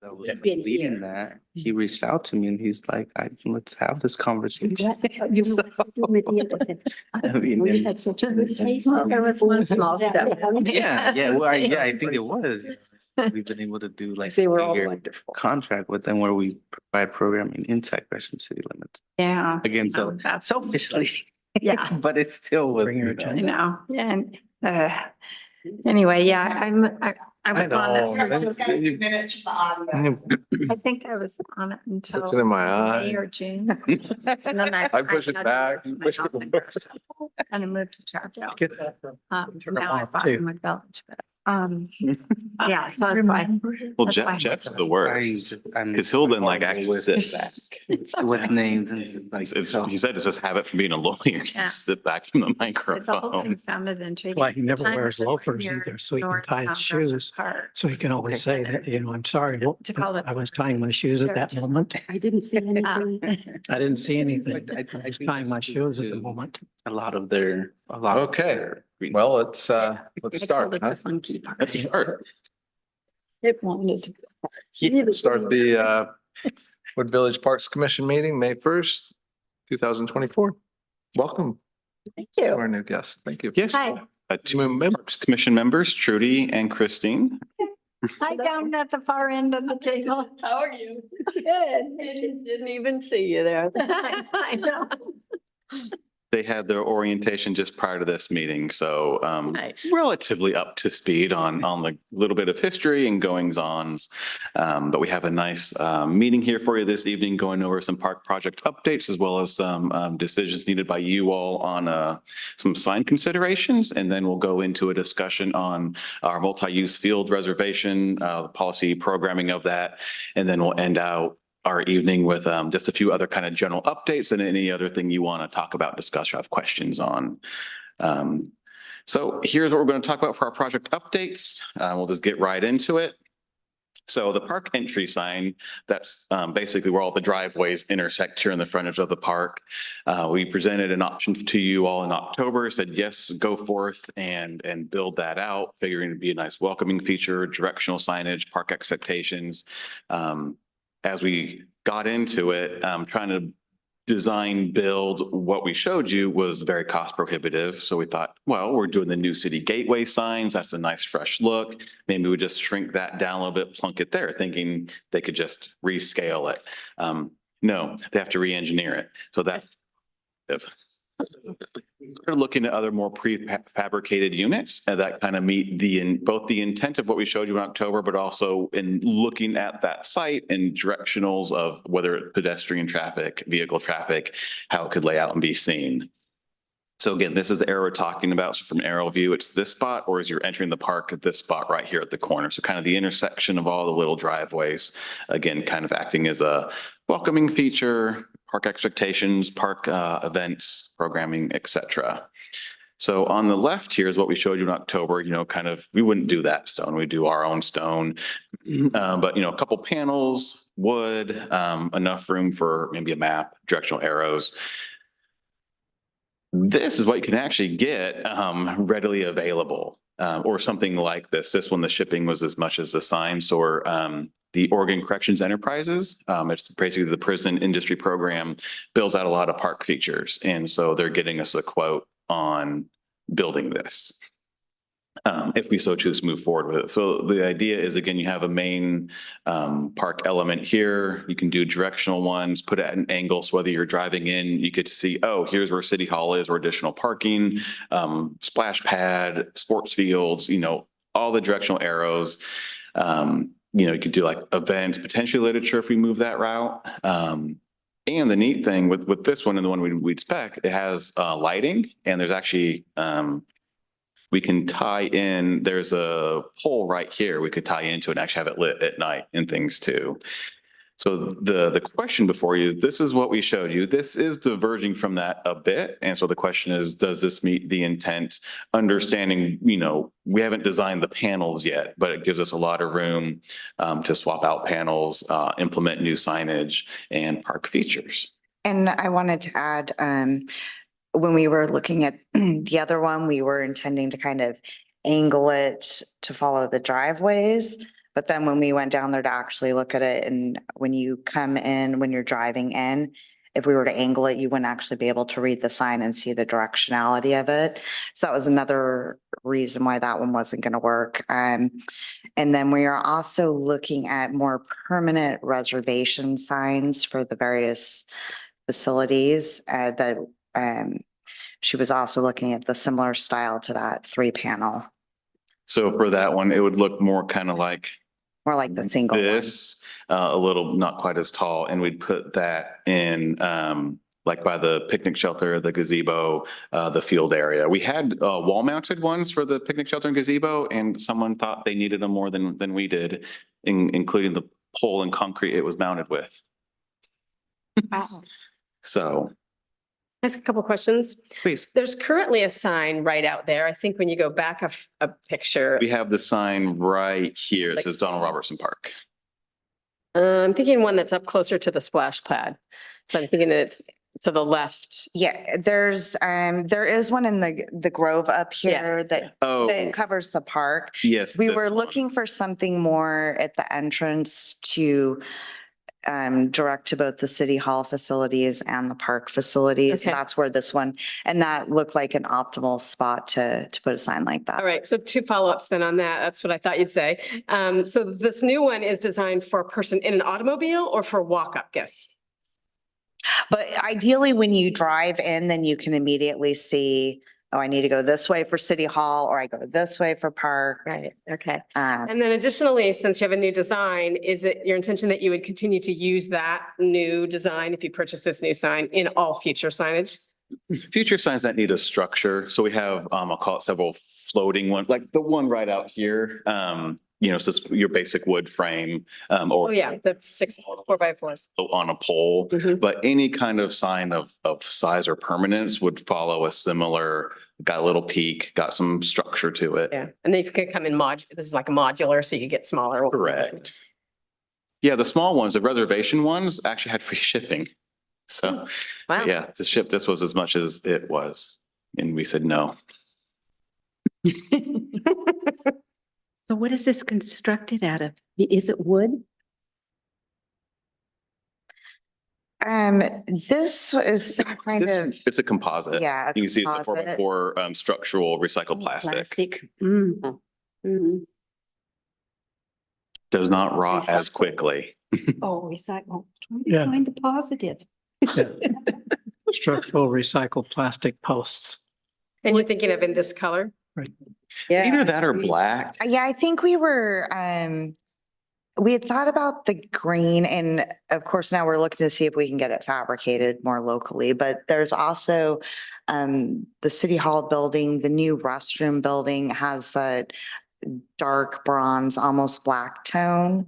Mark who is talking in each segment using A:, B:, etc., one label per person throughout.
A: that was
B: Been
A: leading
B: here.
A: that, he reached out to me and he's like, let's have this conversation.
B: You
A: So,
B: with the other thing.
A: I mean,
B: We
A: and-
B: had such a good taste.
C: There was one small step.
A: yeah, well, I think it was. We've been able to do like
B: They were
A: a
B: all
A: year
B: wonderful.
A: contract with them where we provide programming inside Gresham city limits.
C: Yeah.
A: Again, so
C: That's,
A: selfishly,
C: yeah,
A: but it's still with,
D: Bring your
A: you know,
C: I
D: agenda.
C: know. And, anyway, yeah, I was
D: know.
C: on it.
D: That's-
C: I think I was on it until
D: Looking in my
C: May
D: eye.
C: or June. And then
D: I push it
C: had
D: back,
C: to
D: you
C: move my
D: push it
C: house in
D: forward.
C: Gresham, and I moved to Chapel.
D: Get that from. Turn it
C: Now I
D: off,
C: bought
D: too.
C: in my village, but, yeah, so that's why.
E: Well,
C: That's fine.
E: Jeff's the
A: I
E: worst.
A: I'm
E: Because he'll then like
A: horrible
E: actually
A: with
E: sit back.
C: It's okay.
A: with names and like. so-
E: He said it's just habit from being a lawyer. You
C: Yeah.
E: just sit back from the
C: The whole thing
E: microphone.
C: sounded intriguing.
D: Why he never
C: Time
D: wears
C: was
D: loafers
C: near
D: either, so he can
C: North
D: tie his
C: Gresham
D: shoes.
C: Park.
D: So he can always say that, I'm sorry, well,
C: To call it-
D: I was tying my shoes at that moment.
B: I didn't see anything.
D: I didn't see anything.
A: I
D: I was
A: think
D: tying my
A: that's
D: shoes at the
A: too.
D: moment.
A: A lot of their.
D: Okay. Well, let's
C: I
D: start,
C: called it
D: huh?
C: the funky part.
E: Let's start.
C: It wanted to.
D: Let's start the Wood Village Parks Commission meeting, May 1st, 2024. Welcome
C: Thank
D: to
C: you.
D: our new guest. Thank you.
E: Yes.
C: Hi,
E: Two members, commission members, Trudy and Christine.
C: hi down at the far end of the table.
B: How are you?
C: Good.
B: Didn't even see you there.
C: I know.
E: They had their orientation just prior to this meeting, so
C: Nice.
E: relatively up to speed on the little bit of history and goings-ons. But we have a nice meeting here for you this evening, going over some park project updates as well as some decisions needed by you all on some sign considerations. And then we'll go into a discussion on our multi-use field reservation, the policy programming of that. And then we'll end out our evening with just a few other kind of general updates and any other thing you want to talk about, discuss, or have questions on. So here's what we're going to talk about for our project updates. We'll just get right into it. So the park entry sign, that's basically where all the driveways intersect here in the frontage of the park. We presented an option to you all in October, said, yes, go forth and build that out, figuring it'd be a nice welcoming feature, directional signage, park expectations. As we got into it, trying to design, build what we showed you was very cost prohibitive. So we thought, well, we're doing the new city gateway signs. That's a nice fresh look. Maybe we just shrink that down a little bit, plunk it there, thinking they could just rescale it. No, they have to re-engineer it. So that we're looking at other more prefabricated units that kind of meet both the intent of what we showed you in October, but also in looking at that site and directionals of whether it's pedestrian traffic, vehicle traffic, how it could lay out and be seen. So again, this is the area we're talking about. So from aerial view, it's this spot, or as you're entering the park at this spot right here at the corner. So kind of the intersection of all the little driveways, again, kind of acting as a welcoming feature, park expectations, park events, programming, et cetera. So on the left here is what we showed you in October, kind of, we wouldn't do that stone, we do our own stone. But, a couple panels, wood, enough room for maybe a map, directional arrows. This is what you can actually get readily available, or something like this. This one, the shipping was as much as the sign. So the Oregon Corrections Enterprises, it's basically the prison industry program, builds out a lot of park features. And so they're getting us a quote on building this, if we so choose to move forward with it. So the idea is, again, you have a main park element here. You can do directional ones, put it at an angle. So whether you're driving in, you get to see, oh, here's where City Hall is, or additional parking, splash pad, sports fields, all the directional arrows. You could do like events, potentially literature if we move that route. And the neat thing with this one and the one we'd spec, it has lighting, and there's actually, we can tie in, there's a pole right here we could tie into and actually have it lit at night and things too. So the question before you, this is what we showed you. This is diverging from that a bit. And so the question is, does this meet the intent? Understanding, we haven't designed the panels yet, but it gives us a lot of room to swap out panels, implement new signage and park features.
F: And I wanted to add, when we were looking at the other one, we were intending to kind of angle it to follow the driveways. But then when we went down there to actually look at it, and when you come in, when you're driving in, if we were to angle it, you wouldn't actually be able to read the sign and see the directionality of it. So that was another reason why that one wasn't going to work. And then we are also looking at more permanent reservation signs for the various facilities that she was also looking at the similar style to that 3-panel,
E: So for that one, it would look more kind of like
F: more like the single one.
E: this, a little, not quite as tall, and we'd put that in, like by the picnic shelter, the gazebo, the field area. We had, wall mounted ones for the picnic shelter and gazebo, and someone thought they needed them more than we did, including the pole and concrete it was mounted with.
C: Wow.
E: So,
G: Ask a couple questions.
E: please.
G: There's currently a sign right out there. I think when you go back a picture,
E: We have the sign right here. It
G: Like-
E: says Donald Robertson Park.
G: I'm thinking one that's up closer to the splash pad. So I'm thinking that it's to the left.
F: Yeah, there is one in the Grove up here that
E: Oh,
F: covers the park.
E: yes.
F: We
E: this
F: were
E: one.
F: looking for something more at the entrance to direct to both the city hall facilities and the park facilities.
G: Okay.
F: That's where this one, and that looked like an optimal spot to put a sign like that.
G: All right, so 2 follow-ups then on that. That's what I thought you'd say. So this new one is designed for a person in an automobile or for walk-up guests?
F: But ideally, when you drive in, then you can immediately see, oh, I need to go this way for city hall, or I go this way for park.
G: Right, okay.
F: Um,
G: And then additionally, since you have a new design, is it your intention that you would continue to use that new design if you purchase this new sign in all future signage?
E: Future signs that need a structure. So we have, I'll call it several floating ones, like the one right out here. So it's your basic wood frame,
G: Oh,
E: or
G: yeah, the 4x4s.
E: on a pole.
G: Mhm.
E: But any kind of sign of size or permanence would follow a similar, got a little peak, got some structure to it.
G: Yeah, and these could come in this is like a modular, so you get smaller. ones.
E: Correct. Yeah, the small ones, the reservation ones actually had free shipping. So,
G: Wow.
E: yeah, this was as much as it was. And we said no.
B: So what is this constructed out of? Is it wood?
F: This is kind of,
E: It's a composite.
F: yeah.
E: You can see it's a
F: composite.
E: 4x4 structural recycled plastic.
B: Mm. Mhm.
E: Does not rot as
B: Recyclable.
E: quickly.
B: Oh, recycle. Trying
H: Yeah.
B: to find the positive.
H: Structural recycled plastic posts.
G: And you're thinking of in this color?
E: Either that or black.
F: Yeah, I think we had thought about the green, and of course now we're looking to see if we can get it fabricated more locally, but there's also the city hall building, the new restroom building has a dark bronze, almost black tone.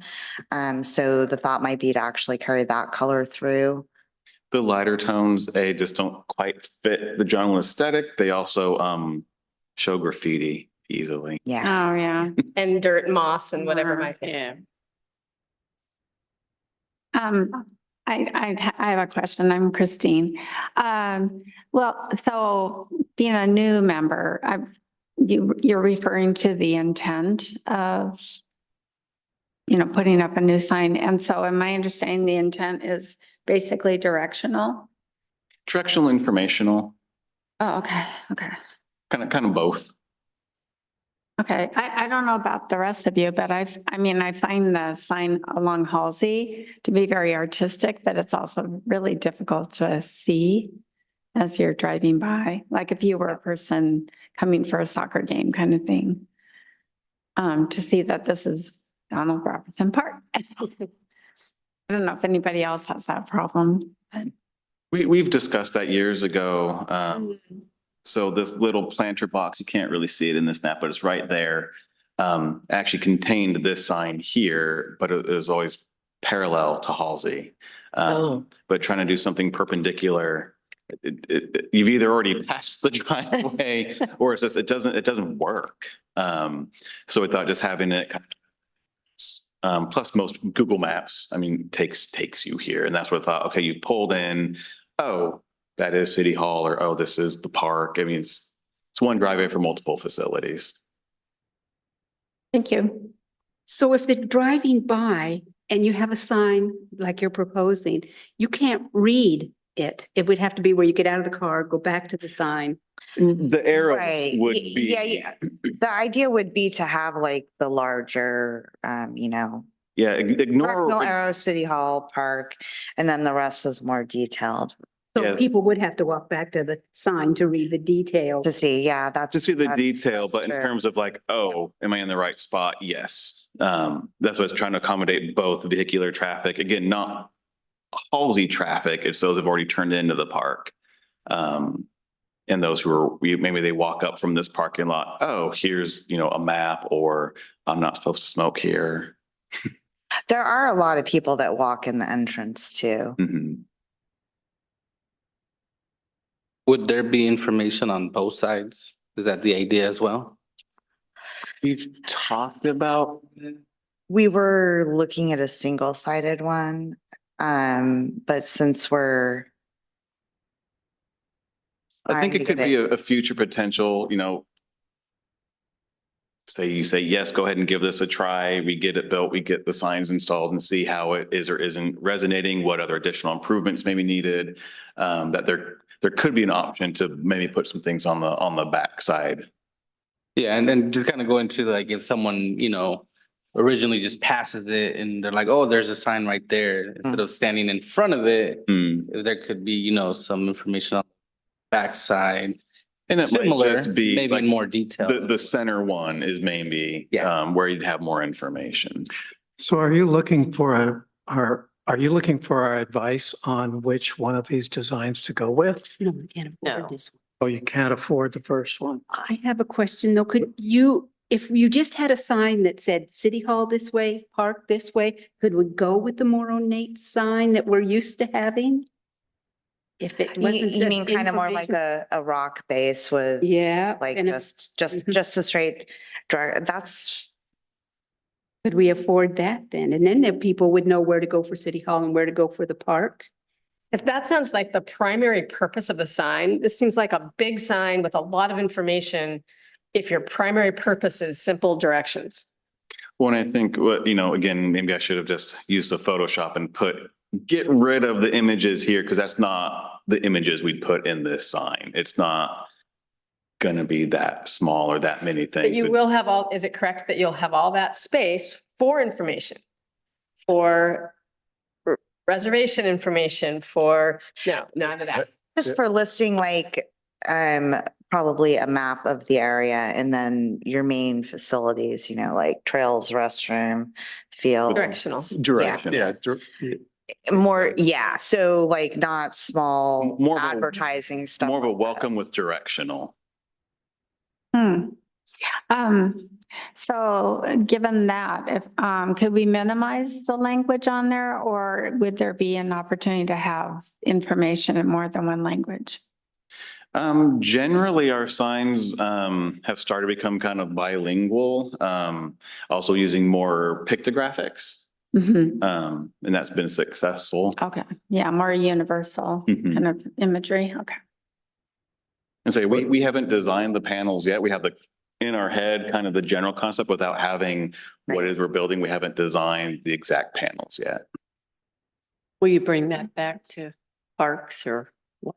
F: So the thought might be to actually carry that color through.
E: The lighter tones, they just don't quite fit the general aesthetic. They also show graffiti easily.
F: Yeah.
C: Oh, yeah.
G: And dirt, moss and whatever might be.
B: Yeah.
C: I have a question. I'm Christine. Well, so being a new member, you're referring to the intent of, putting up a new sign. And so am I understanding the intent is basically directional?
E: Directional, informational,
C: Oh, okay, okay.
E: kind of both.
C: Okay, I don't know about the rest of you, but I find the sign along Halsey to be very artistic, but it's also really difficult to see as you're driving by, like if you were a person coming for a soccer game kind of thing. To see that this is Donald Robertson Park. I don't know if anybody else has that problem.
E: We've discussed that years ago. So this little planter box, you can't really see it in this map, but it's right there. Actually contained this sign here, but it was always parallel to Halsey. But trying to do something perpendicular, you've either already passed the driveway or it's just, it doesn't work. So we thought just having it plus most Google Maps, takes you here. And that's what I thought, okay, you've pulled in, oh, that is City Hall, or, oh, this is the park. It's one driveway for multiple facilities.
C: Thank you.
B: So if they're driving by and you have a sign like you're proposing, you can't read it. It would have to be where you get out of the car, go back to the sign.
E: The arrow
F: Right.
E: would
F: Yeah,
E: be,
F: yeah. The idea would be to have like the larger,
E: yeah, ignore.
F: Cardinal Arrow, City Hall, Park, and then the rest is more detailed
B: So
E: Yeah.
B: people would have to walk back to the sign to read the details.
F: to see. Yeah, that's.
E: To see the
F: that's-
E: detail,
F: that's
E: but in
F: true.
E: terms of like, oh, am I in the right spot? Yes. That's what it's trying to accommodate both vehicular traffic. Again, not Halsey traffic. It's those who've already turned into the park. And those who are, maybe they walk up from this parking lot. Oh, here's, a map, or I'm not supposed to smoke here.
F: There are a lot of people that walk in the entrance too.
E: Mhm.
I: Would there be information on both sides? Is that the idea as well?
E: We've talked about.
F: We were looking at a single-sided one, but since we're.
E: I think
F: trying
E: it
F: to
E: could
F: get
E: be a future potential, say you say, yes, go ahead and give this a try. We get it built, we get the signs installed and see how it is or isn't resonating, what other additional improvements may be needed. That there could be an option to maybe put some things on the backside.
I: Yeah, and then to kind of go into like if someone, originally just passes it and they're like, oh, there's a sign right there, instead of standing in front of it,
E: Mm.
I: there could be, some information on the backside.
E: And it might
I: Similar,
E: just be
I: maybe
E: like
I: in more detail.
E: the center one is maybe where you'd have more information.
H: So are you looking for are you looking for our advice on which one of these designs to go with?
B: No, we can't afford this one.
H: Oh, you can't afford the first one?
B: I have a question though. Could you, if you just had a sign that said City Hall this way, Park this way, could we go with the more ornate sign that we're used to having? If it
F: You
B: wasn't.
F: you mean kind of more like a rock base with.
B: Yeah.
F: Like
B: and if- Mhm.
F: just a straight drag, that's.
B: Could we afford that then? And then the people would know where to go for City Hall and where to go for the park.
G: If that sounds like the primary purpose of the sign, this seems like a big sign with a lot of information. If your primary purpose is simple directions.
E: Well, and I think again, maybe I should have just used the Photoshop and get rid of the images here, because that's not the images we'd put in this sign. It's not gonna be that small or that many
G: But
E: things.
G: you will have is it correct that you'll have all that space for information? For reservation information, for, no, none of that.
F: Just for listing like, probably a map of the area and then your main facilities, like trails, restroom, field.
G: Directional.
E: Direction.
D: Yeah.
F: More, yeah. So like not small
E: More of a-
F: advertising stuff.
E: More of a
F: like
E: welcome
F: this.
E: with directional.
C: So given that, if, could we minimize the language on there, or would there be an opportunity to have information in more than one language?
E: Generally, our signs have started to become kind of bilingual, also using more pictographics.
C: Mhm.
E: And that's been successful.
C: Okay, yeah, more universal
E: Mhm.
C: kind of imagery, okay.
E: And so we haven't designed the panels yet. We have in our head, kind of the general concept without having what
F: Right.
E: it is we're building. We haven't designed the exact panels yet.
J: Will you bring that back to parks or? what?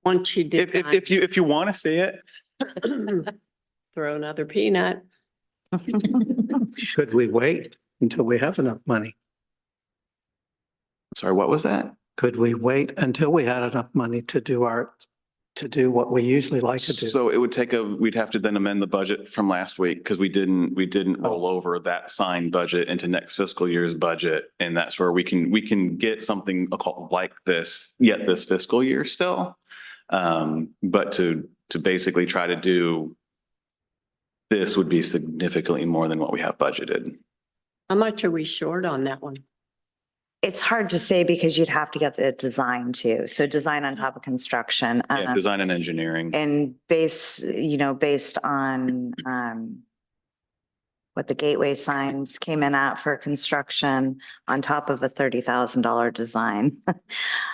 J: Once you
E: If you want to see it,
J: throw another peanut.
H: Could we wait until we have enough money?
E: sorry, what was that?
H: Could we wait until we had enough money to do what we usually like to do?
E: So it would we'd have to then amend the budget from last week, because we didn't roll over that signed budget into next fiscal year's budget. And that's where we can get something like this yet this fiscal year still. But to basically try to do this would be significantly more than what we have budgeted.
J: How much are we short on that one?
F: It's hard to say because you'd have to get the design too. So design on top of construction.
E: Yeah, design and engineering.
F: And based on what the gateway signs came in at for construction on top of a $30,000 design.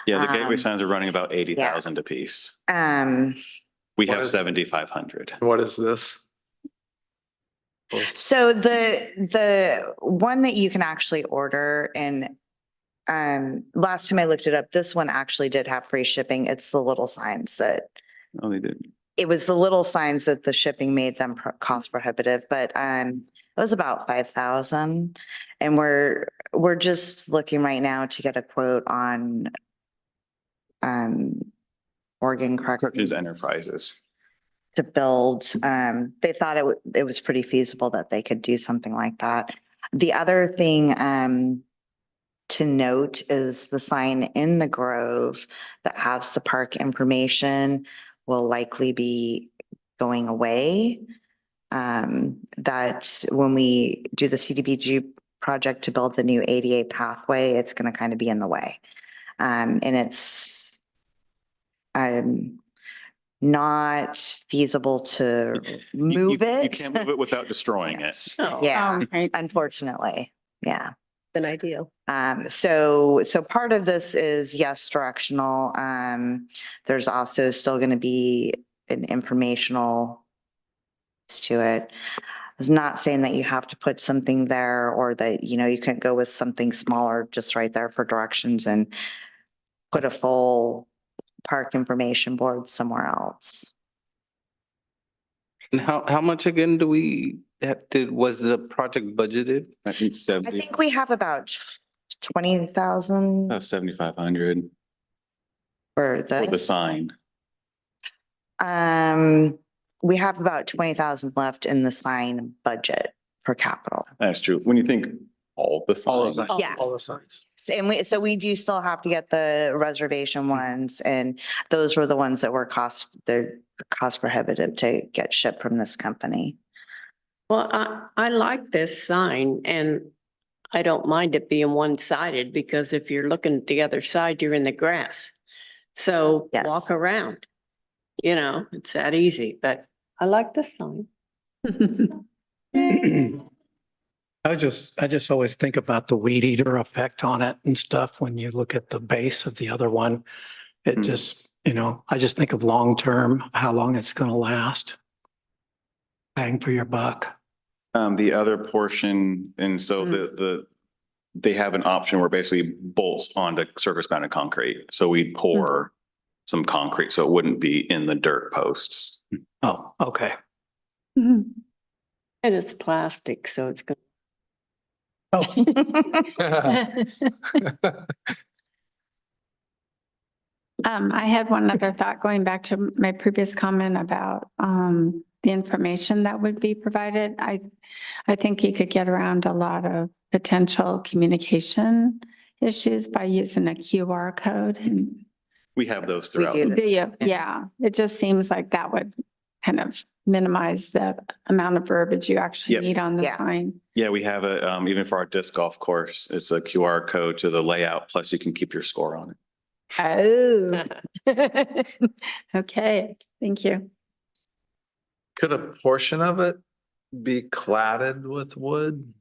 E: Yeah, the gateway
F: Um,
E: signs are running about 80,000 a piece. We
D: What
E: have
D: is-
E: 7,500.
D: What is this?
F: So the one that you can actually order and last time I looked it up, this one actually did have free shipping. It's the little signs that
E: Oh, they did.
F: it was the little signs that the shipping made them cost prohibitive, but it was about 5,000. And we're just looking right now to get a quote on Oregon
E: Corrections
F: Corrections
E: Enterprises.
F: to build. They thought it was pretty feasible that they could do something like that. The other thing to note is the sign in the Grove that has the park information will likely be going away. That when we do the CDBG project to build the new ADA pathway, it's going to kind of be in the way. And it's not feasible to move it.
E: You can't move it without destroying it.
J: Oh,
F: Yeah,
C: Right.
F: unfortunately, yeah.
J: an ideal.
F: So part of this is, yes, directional. There's also still going to be an informational to it. It's not saying that you have to put something there or that, you can go with something smaller just right there for directions and put a full park information board somewhere else.
I: And how much again do we was the project budgeted?
E: I think
F: I
E: 70,
F: think we have about 20,000
E: about 7,500
F: for
E: for the
F: this.
E: sign.
F: We have about 20,000 left in the sign budget for capital.
E: That's true. When you think all the signs.
F: Yeah.
H: All the signs.
F: And we do still have to get the reservation ones, and those were the ones that were they're cost prohibitive to get shipped from this company.
J: Well, I like this sign and I don't mind it being one-sided because if you're looking at the other side, you're in the grass. So
F: Yes.
J: walk around, it's that easy, but I like this sign.
H: I just always think about the weed eater effect on it and stuff. When you look at the base of the other one, it
E: Hmm.
H: just, I just think of long-term, how long it's going to last. Bang for your buck.
E: The other portion, and so they have an option where basically bolts onto surface mounted concrete. So we pour some concrete so it wouldn't be in the dirt posts.
H: Oh, okay.
J: And it's plastic, so it's good.
H: Oh,
C: I had one other thought going back to my previous comment about the information that would be provided. I think you could get around a lot of potential communication issues by using a QR code. And
E: We have those
F: We
E: throughout.
F: do.
C: do you? Yeah, it just seems like that would kind of minimize the amount of verbiage you actually
E: Yep.
C: need on the
F: Yeah.
C: sign.
E: Yeah, we have a, even for our disc golf course, it's a QR code to the layout, plus you can keep your score on it.
C: Oh. Okay, thank you.
D: Could a portion of it be cladded with wood?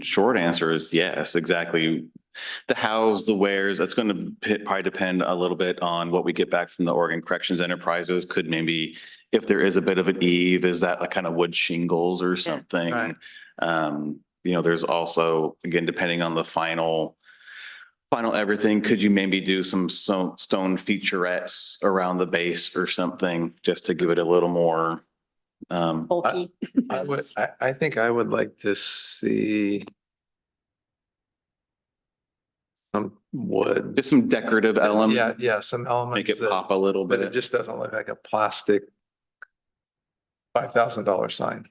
E: Short answer is yes, exactly. The hows, the wheres, that's going to probably depend a little bit on what we get back from the Oregon Corrections Enterprises. Could maybe, if there is a bit of an eave, is that like kind of wood shingles or something?
D: Right.
E: There's also, again, depending on the final everything, could you maybe do some stone featurettes around the base or something just to give it a little more
J: Bulky.
D: I think I would like to see some wood.
E: just some decorative element.
D: Yeah, some elements.
E: Make it
D: that-
E: pop a little
D: But it
E: bit.
D: just doesn't look like a plastic $5,000 sign.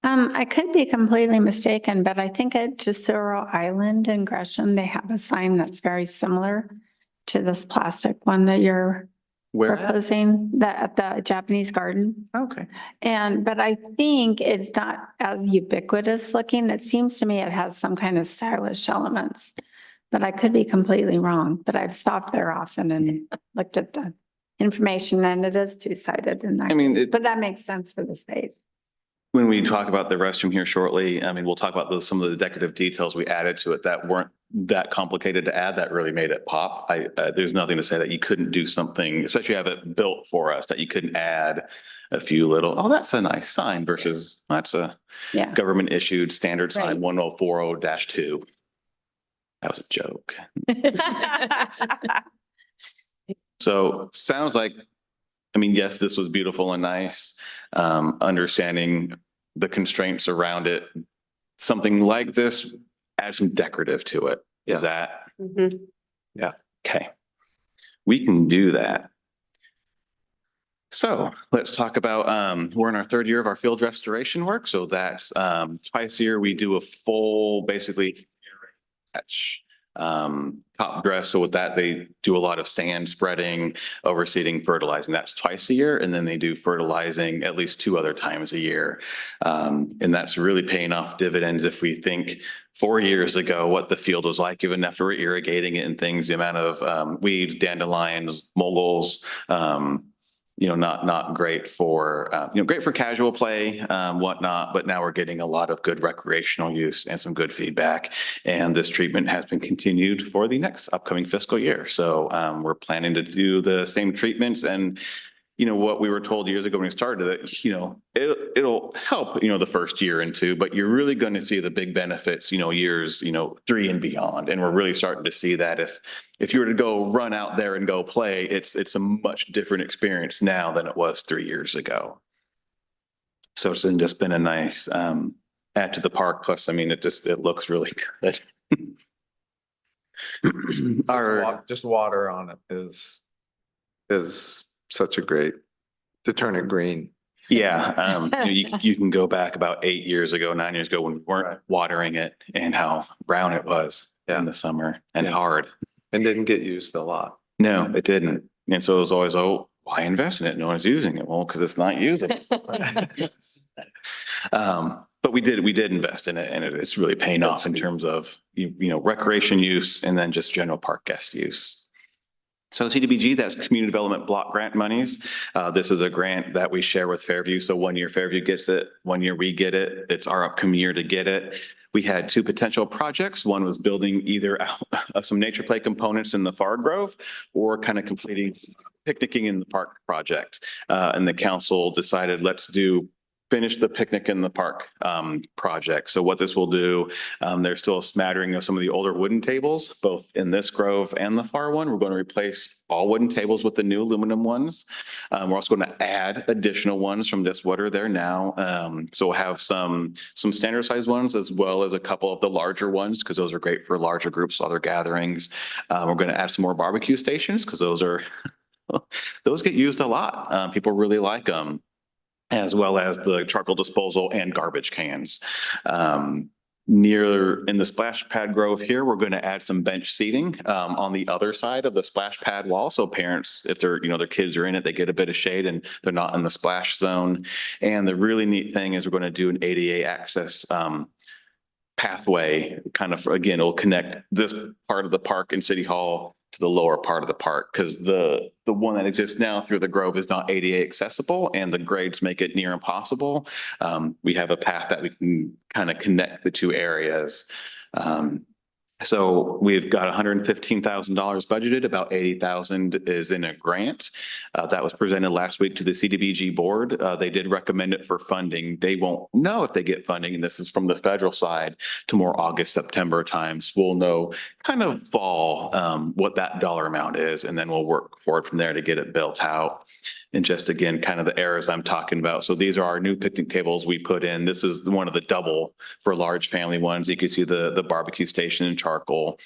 C: I could be completely mistaken, but I think at Tesoro Island in Gresham, they have a sign that's very similar to this plastic one that you're
E: Where at?
C: proposing, at the Japanese garden.
E: Okay.
C: But I think it's not as ubiquitous looking. It seems to me it has some kind of stylish elements. But I could be completely wrong, but I've stopped there often and looked at the information and it is two-sided and
E: I mean,
C: but that makes sense for the space.
E: When we talk about the restroom here shortly, I mean, we'll talk about some of the decorative details we added to it that weren't that complicated to add, that really made it pop. There's nothing to say that you couldn't do something, especially have it built for us, that you couldn't add a few little, oh, that's a nice sign versus that's a
C: Yeah.
E: government issued standard sign
C: Right.
E: 1040-2. That was a joke. So sounds like, I mean, yes, this was beautiful and nice. Understanding the constraints around it, something like this, add some decorative to it.
D: Yes.
E: Is that,
G: Mhm.
E: okay? We can do that. So let's talk about, we're in our third year of our field restoration work. So that's twice a year, we do a full, basically, patch, top dress. So with that, they do a lot of sand spreading, overseeding, fertilizing. That's twice a year. And then they do fertilizing at least 2 other times a year. And that's really paying off dividends if we think 4 years ago, what the field was like, even after we're irrigating it and things, the amount of weeds, dandelions, moguls, not great for, great for casual play, whatnot, but now we're getting a lot of good recreational use and some good feedback. And this treatment has been continued for the next upcoming fiscal year. So we're planning to do the same treatments. And what we were told years ago when we started that, it'll help, the first year and 2, but you're really going to see the big benefits, years, 3 and beyond. And we're really starting to see that if you were to go run out there and go play, it's a much different experience now than it was 3 years ago. So it's just been a nice add to the park. Plus, I mean, it looks really good.
D: Just water on it is such a great, to turn it green.
E: Yeah, you can go back about 8 years ago, 9 years ago when we weren't watering it and how brown it was in the summer and hard.
D: And didn't get used a lot.
E: No, it didn't. And so it was always, oh, why invest in it? No one's using it. Well, because it's not using it. But we did invest in it, and it's really paying off in terms of, recreation use and then just general park guest use. So CDBG, that's Community Development Block Grant monies. This is a grant that we share with Fairview. So 1 year Fairview gets it, 1 year we get it. It's our upcoming year to get it. We had 2 potential projects. One was building either some nature play components in the Far Grove or kind of completing picnicking in the park project. And the council decided, let's finish the picnic in the park project. So what this will do, there's still a smattering of some of the older wooden tables, both in this grove and the far one. We're going to replace all wooden tables with the new aluminum ones. We're also going to add additional ones from just what are there now. So we'll have some standard size ones as well as a couple of the larger ones because those are great for larger groups, other gatherings. We're going to add some more barbecue stations because those get used a lot. People really like them, as well as the charcoal disposal and garbage cans. Near in the splash pad grove here, we're going to add some bench seating on the other side of the splash pad wall. So parents, if their kids are in it, they get a bit of shade and they're not in the splash zone. And the really neat thing is we're going to do an ADA access pathway, kind of, again, it'll connect this part of the park in City Hall to the lower part of the park, because the one that exists now through the Grove is not ADA accessible and the grades make it near impossible. We have a path that we can kind of connect the 2 areas. So we've got $115,000 budgeted, about 80,000 is in a grant. That was presented last week to the CDBG board. They did recommend it for funding. They won't know if they get funding, and this is from the federal side, to more August, September times. We'll know kind of fall what that dollar amount is, and then we'll work forward from there to get it built out. And just again, kind of the errors I'm talking about. So these are our new picnic tables we put in. This is one of the double for large family ones. You can see the barbecue station and charcoal.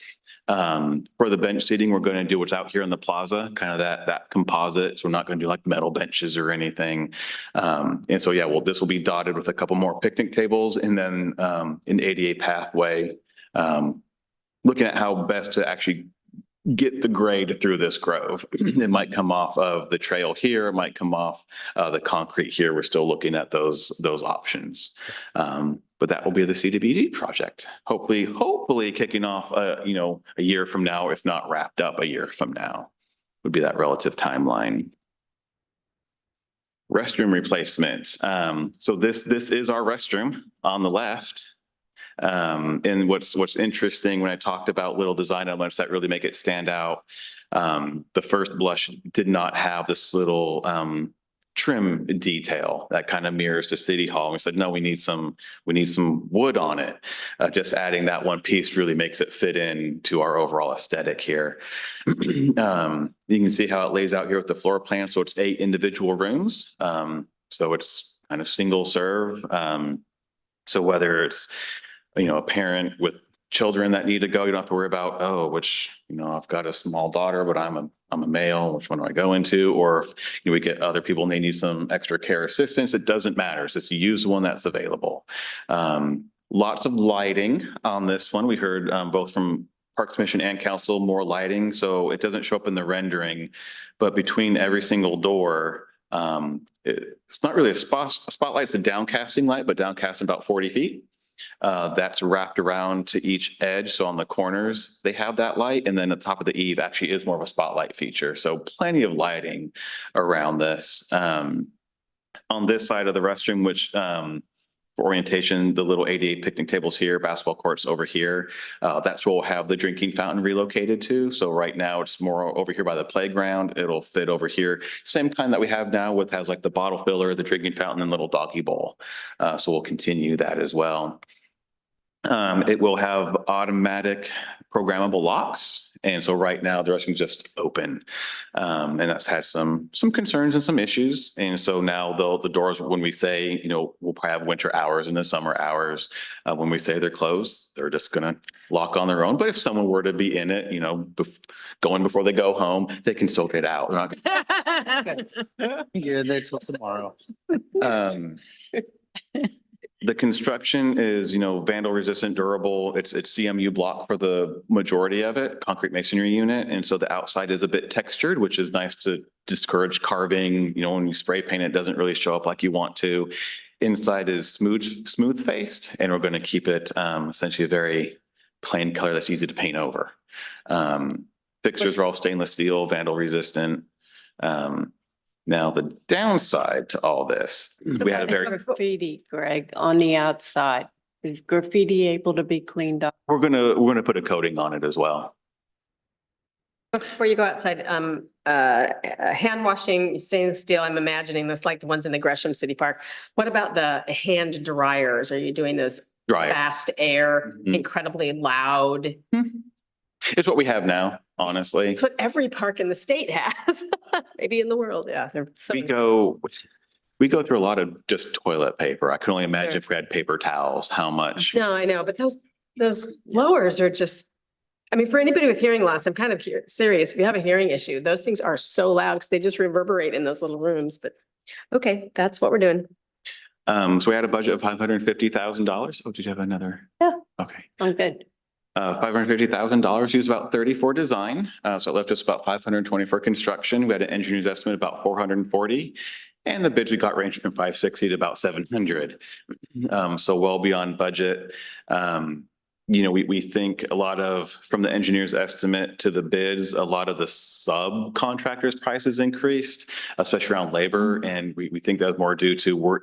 E: For the bench seating, we're going to do what's out here in the plaza, kind of that composite. So we're not going to do like metal benches or anything. And so, yeah, this will be dotted with a couple more picnic tables and then an ADA pathway, looking at how best to actually get the grade through this grove. It might come off of the trail here, it might come off the concrete here. We're still looking at those options. But that will be the CDBG project. Hopefully kicking off a year from now, if not wrapped up a year from now, would be that relative timeline. Restroom replacements. So this is our restroom on the left. And what's interesting when I talked about little design elements that really make it stand out, the first blush did not have this little trim detail that kind of mirrors the city hall. And we said, no, we need some wood on it. Just adding that one piece really makes it fit in to our overall aesthetic here. You can see how it lays out here with the floor plan. So it's 8 individual rooms. So it's kind of single serve. So whether it's, a parent with children that need to go, you don't have to worry about, I've got a small daughter, but I'm a male, which one do I go into? Or if we get other people and they need some extra care assistance, it doesn't matter. It's just you use the one that's available. Lots of lighting on this one. We heard both from Parks Commission and Council, more lighting. So it doesn't show up in the rendering, but between every single door, it's not really a spotlight, it's a downcasting light, but downcasting about 40 feet. That's wrapped around to each edge. So on the corners, they have that light. And then the top of the eave actually is more of a spotlight feature. So plenty of lighting around this. On this side of the restroom, which for orientation, the little 88 picnic tables here, basketball courts over here. That's where we'll have the drinking fountain relocated to. So right now it's more over here by the playground. It'll fit over here. Same kind that we have now with has like the bottle filler, the drinking fountain, and little doggy bowl. So we'll continue that as well. It will have automatic programmable locks. And so right now the restroom's just open. And that's had some concerns and some issues. And so now the doors, when we say, we'll probably have winter hours and the summer hours, when we say they're closed, they're just gonna lock on their own. But if someone were to be in it, going before they go home, they can still get out.
I: You're there till tomorrow.
E: The construction is, vandal resistant, durable. It's CMU block for the majority of it, concrete masonry unit. And so the outside is a bit textured, which is nice to discourage carving. When you spray paint, it doesn't really show up like you want to. Inside is smooth faced, and we're going to keep it essentially a very plain color that's easy to paint over. Fixtures are all stainless steel, vandal resistant. Now, the downside to all this, we had a very,
J: Graffiti, Greg, on the outside. Is graffiti able to be cleaned up?
E: we're gonna put a coating on it as well.
G: Before you go outside, hand washing stainless steel, I'm imagining this like the ones in the Gresham City Park. What about the hand dryers? Are you doing those
E: Dryer.
G: fast air,
E: Mhm.
G: incredibly loud?
E: It's what we have now, honestly.
G: It's what every park in the state has, maybe in the world. Yeah. They're so
E: We go through a lot of just toilet paper. I can only imagine if we had paper towels, how much.
G: No, I know, but those blowers are just, for anybody with hearing loss, I'm kind of serious. If you have a hearing issue, those things are so loud because they just reverberate in those little rooms. But okay, that's what we're doing.
E: So we had a budget of $550,000. Oh, did you have another?
J: Yeah.
E: Okay.
J: I'm good.
E: $550,000 used about 30 for design. So it left us about 520 for construction. We had an engineer's estimate about 440. And the bids we got ranged from 560 to about 700. So well beyond budget. We think a lot of, from the engineer's estimate to the bids, a lot of the subcontractors' prices increased, especially around labor. And we think that's more due to we're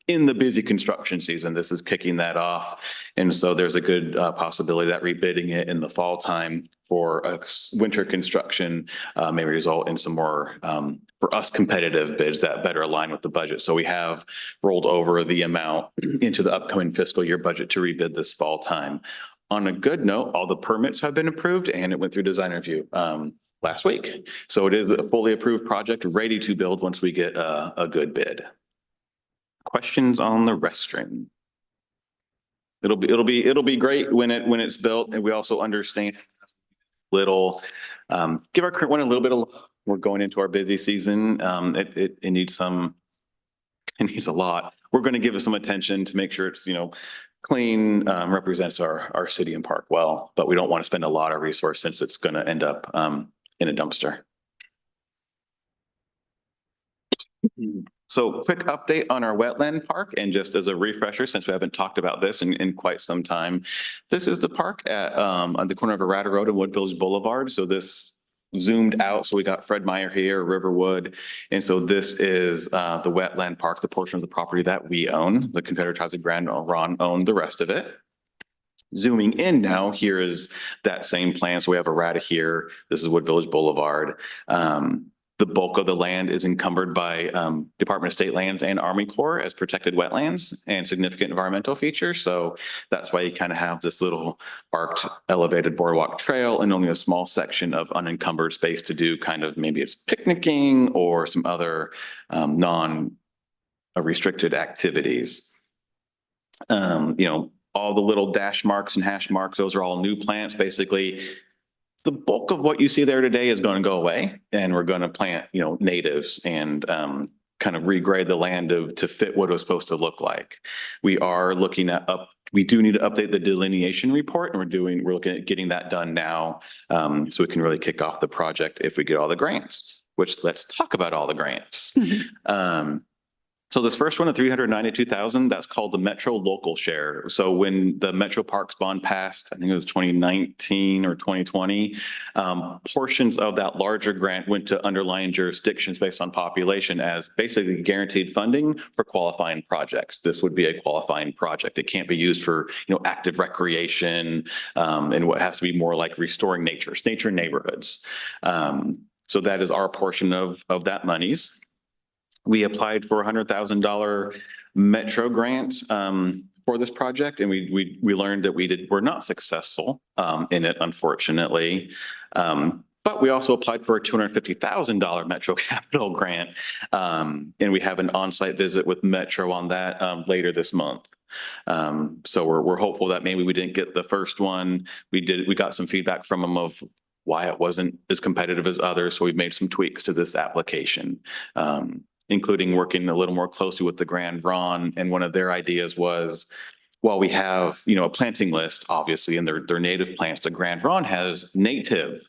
E: in the busy construction season. This is kicking that off. And so there's a good possibility that rebidding it in the fall time for a winter construction may result in some more, for us, competitive bids that better align with the budget. So we have rolled over the amount into the upcoming fiscal year budget to rebid this fall time. On a good note, all the permits have been approved and it went through design review last week. So it is a fully approved project, ready to build once we get a good bid. Questions on the restroom? It'll be great when it's built, and we also understand give our current one a little bit of love. We're going into our busy season. It needs a lot. We're going to give it some attention to make sure it's clean, represents our city and park well, but we don't want to spend a lot of resource since it's going to end up in a dumpster. So quick update on our wetland park, and just as a refresher, since we haven't talked about this in quite some time, this is the park at on the corner of Arata Road and Wood Village Boulevard. So this zoomed out. So we got Fred Meyer here, Riverwood. And so this is the wetland park, the portion of the property that we own. The Confederate Tribes of Grand Ron own the rest of it. Zooming in now, here is that same plan. So we have Errata here. This is Wood Village Boulevard. The bulk of the land is encumbered by Department of State Lands and Army Corps as protected wetlands and significant environmental features. So that's why you kind of have this little arced elevated boardwalk trail and only a small section of unencumbered space to do kind of maybe it's picnicking or some other non-restricted activities. You know, all the little dash marks and hash marks, those are all new plants. Basically, the bulk of what you see there today is going to go away, and we're going to plant, you know, natives and kind of regrade the land to fit what it was supposed to look like. We are looking at we do need to update the delineation report, and we're looking at getting that done now, so we can really kick off the project if we get all the grants. Which let's talk about all the grants. So this first one, the 392,000, that's called the Metro Local Share. So when the Metro Parks bond passed, I think it was 2019 or 2020, portions of that larger grant went to underlying jurisdictions based on population as basically guaranteed funding for qualifying projects. This would be a qualifying project. It can't be used for, you know, active recreation and what has to be more like restoring nature neighborhoods. So that is our portion of that monies. We applied for a $100,000 Metro grant for this project, and we learned that we're not successful in it, unfortunately. But we also applied for a $250,000 Metro Capital grant, and we have an on-site visit with Metro on that later this month. So we're hopeful that maybe we didn't get the first one. We got some feedback from them of why it wasn't as competitive as others, so we've made some tweaks to this application. Including working a little more closely with the Grand Ron. And one of their ideas was, while we have, you know, a planting list, obviously, and they're native plants, the Grand Ron has native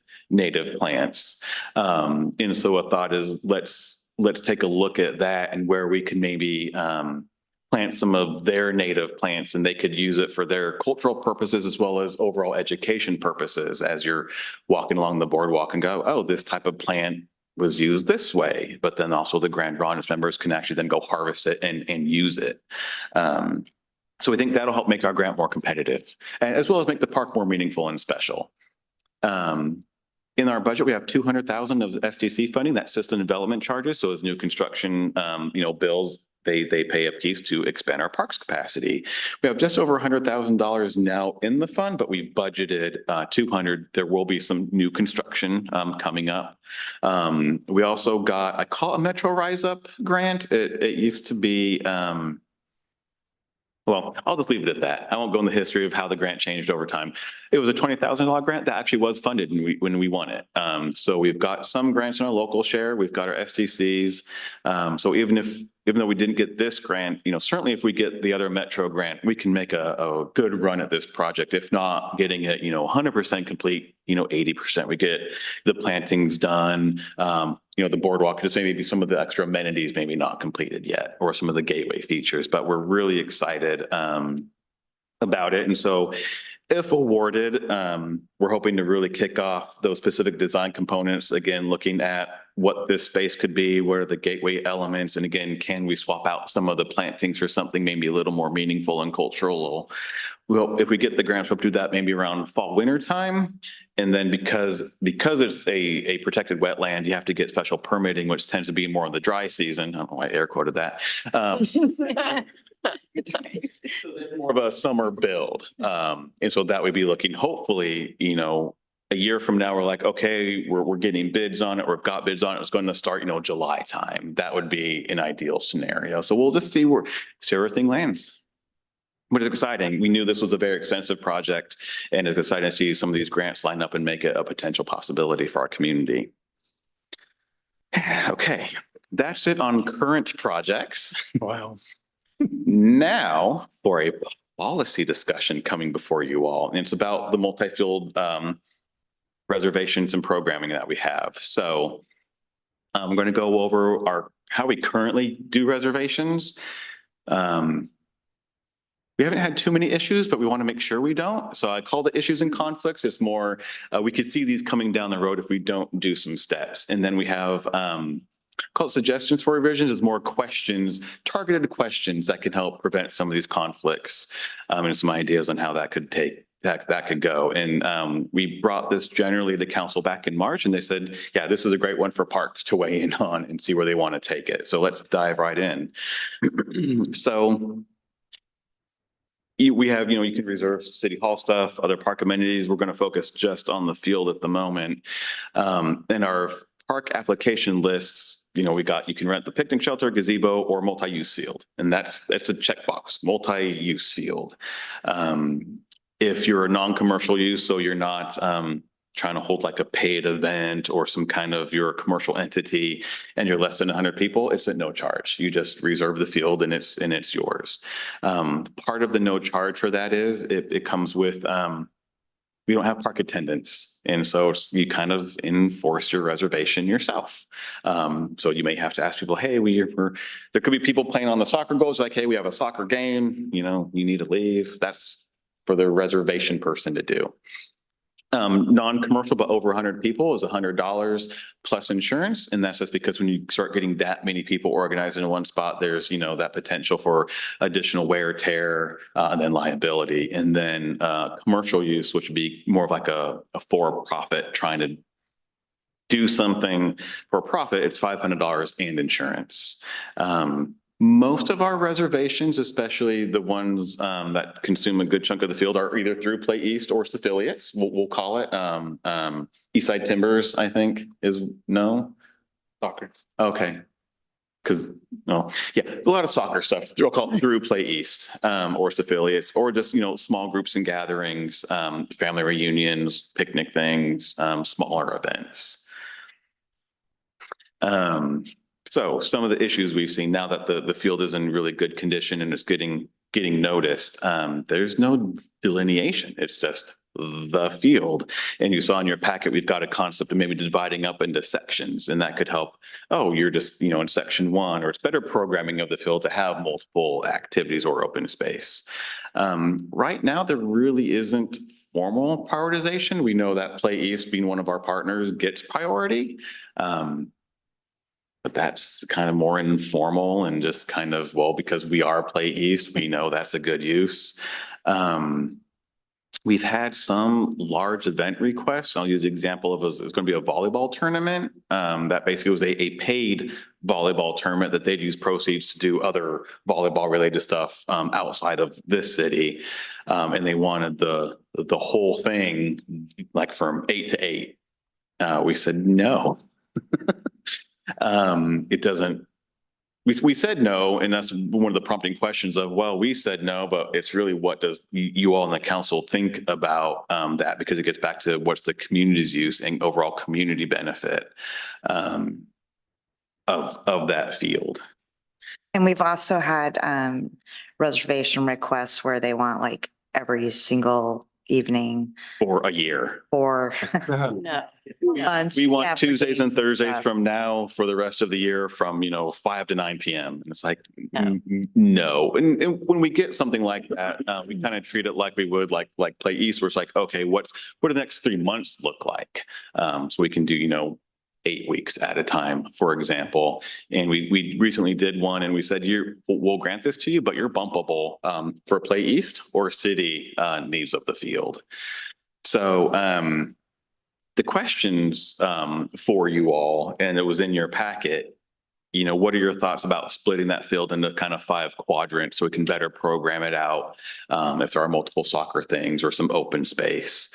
E: plants. And so a thought is let's take a look at that and where we can maybe plant some of their native plants, and they could use it for their cultural purposes as well as overall education purposes as you're walking along the boardwalk and go, oh, this type of plant was used this way, but then also the Grand Ron members can actually then go harvest it and use it. So we think that'll help make our grant more competitive, and as well as make the park more meaningful and special. In our budget, we have 200,000 of SDC funding, that's system development charges. So as new construction, you know, bills, they pay a piece to expand our parks capacity. We have just over $100,000 now in the fund, but we've budgeted 200. There will be some new construction coming up. We also got, I call it a Metro Rise Up grant. It used to be, well, I'll just leave it at that. I won't go in the history of how the grant changed over time. It was a $20,000 grant that actually was funded when we won it. So we've got some grants in our local share. We've got our SDCs. So even though we didn't get this grant, you know, certainly if we get the other Metro grant, we can make a good run at this project. If not getting it, you know, 100% complete, you know, 80%. We get the plantings done, you know, the boardwalk, just maybe some of the extra amenities maybe not completed yet, or some of the gateway features, but we're really excited about it. And so if awarded, we're hoping to really kick off those specific design components, again, looking at what this space could be, what are the gateway elements, and again, can we swap out some of the plantings for something maybe a little more meaningful and cultural? Well, if we get the grants, we'll do that maybe around fall, winter time. And then because it's a protected wetland, you have to get special permitting, which tends to be more in the dry season. I don't know why I air quoted that. More of a summer build. And so that would be looking, hopefully, you know, a year from now, we're like, okay, we're getting bids on it, or we've got bids on it. It's going to start, you know, July time. That would be an ideal scenario. So we'll just see where everything lands. But it's exciting. We knew this was a very expensive project, and it's exciting to see some of these grants line up and make it a potential possibility for our community. Okay, that's it on current projects.
H: Wow.
E: Now for a policy discussion coming before you all, and it's about the multi-field reservations and programming that we have. So I'm going to go over how we currently do reservations. we haven't had too many issues, but we want to make sure we don't. So I call it issues and conflicts. It's more, we could see these coming down the road if we don't do some steps. And then we have, call it suggestions for revisions, is more questions, targeted questions that can help prevent some of these conflicts, and some ideas on how that could that could go. And we brought this generally to council back in March, and they said, yeah, this is a great one for parks to weigh in on and see where they want to take it. So let's dive right in. So we have, you can reserve city hall stuff, other park amenities. We're going to focus just on the field at the moment. In our park application lists, you can rent the picnic shelter, gazebo, or multi-use field. And that's a checkbox, multi-use field. If you're a non-commercial use, so you're not trying to hold like a paid event or some kind of your commercial entity and you're less than 100 people, it's at no charge. You just reserve the field and it's yours. Part of the no charge for that is it comes with, we don't have park attendants. And so you kind of enforce your reservation yourself. So you may have to ask people, hey, there could be people playing on the soccer goals, like, hey, we have a soccer game, you need to leave. That's for the reservation person to do. Non-commercial, but over 100 people is $100 plus insurance. And that's just because when you start getting that many people organized in one spot, there's, that potential for additional wear, tear, and then liability. And then commercial use, which would be more of like a for-profit trying to do something for profit, it's $500 and insurance. Most of our reservations, especially the ones that consume a good chunk of the field, are either through Play East or its affiliates. We'll call it Eastside Timbers, I think is no soccer. Okay. Because yeah, a lot of soccer stuff. We'll call it through Play East or its affiliates, or just small groups and gatherings, family reunions, picnic things, smaller events. So some of the issues we've seen now that the field is in really good condition and it's getting noticed, there's no delineation. It's just the field. And you saw in your packet, we've got a concept of maybe dividing up into sections, and that could help. Oh, you're just, in section 1, or it's better programming of the field to have multiple activities or open space. Right now, there really isn't formal prioritization. We know that Play East, being one of our partners, gets priority. But that's kind of more informal and just kind of, because we are Play East, we know that's a good use. We've had some large event requests. I'll use the example of it's going to be a volleyball tournament. That basically was a paid volleyball tournament that they'd use proceeds to do other volleyball related stuff outside of this city. And they wanted the whole thing like from 8 to 8. We said no. It doesn't, we said no, and that's one of the prompting questions of, we said no, but it's really what does you all in the council think about that, because it gets back to what's the community's use and overall community benefit of that field.
F: And we've also had reservation requests where they want like every single evening
E: for a year
F: or
J: No.
F: months.
E: we want
F: Yeah, for
E: Tuesdays
F: days
E: and Thursdays
F: stuff.
E: from now for the rest of the year from 5 to 9 p.m. and it's like no. And when we get something like that, we kind of treat it like we would like Play East, where it's like, okay, what do the next 3 months look like? So we can do 8 weeks at a time, for example. And we recently did one and we said, we'll grant this to you, but you're bumpable for Play East or city needs of the field. So the questions for you all, and it was in your packet, what are your thoughts about splitting that field into kind of 5 quadrants so we can better program it out if there are multiple soccer things or some open space?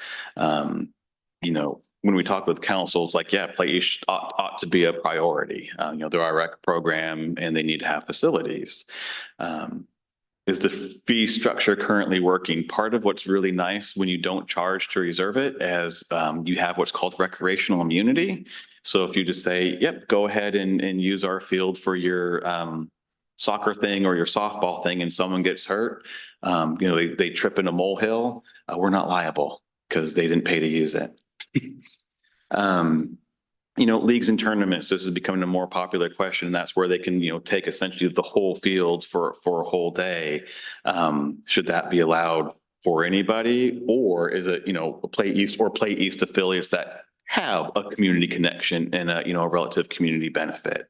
E: When we talk with council, it's like, yeah, Play East ought to be a priority. They're our rec program and they need to have facilities. Is the fee structure currently working? Part of what's really nice when you don't charge to reserve it as you have what's called recreational immunity. So if you just say, yep, go ahead and use our field for your soccer thing or your softball thing and someone gets hurt, they trip in a molehill, we're not liable because they didn't pay to use it. leagues and tournaments, this is becoming a more popular question. That's where they can, take essentially the whole field for a whole day. Should that be allowed for anybody? Or is it, Play East affiliates that have a community connection and a relative community benefit?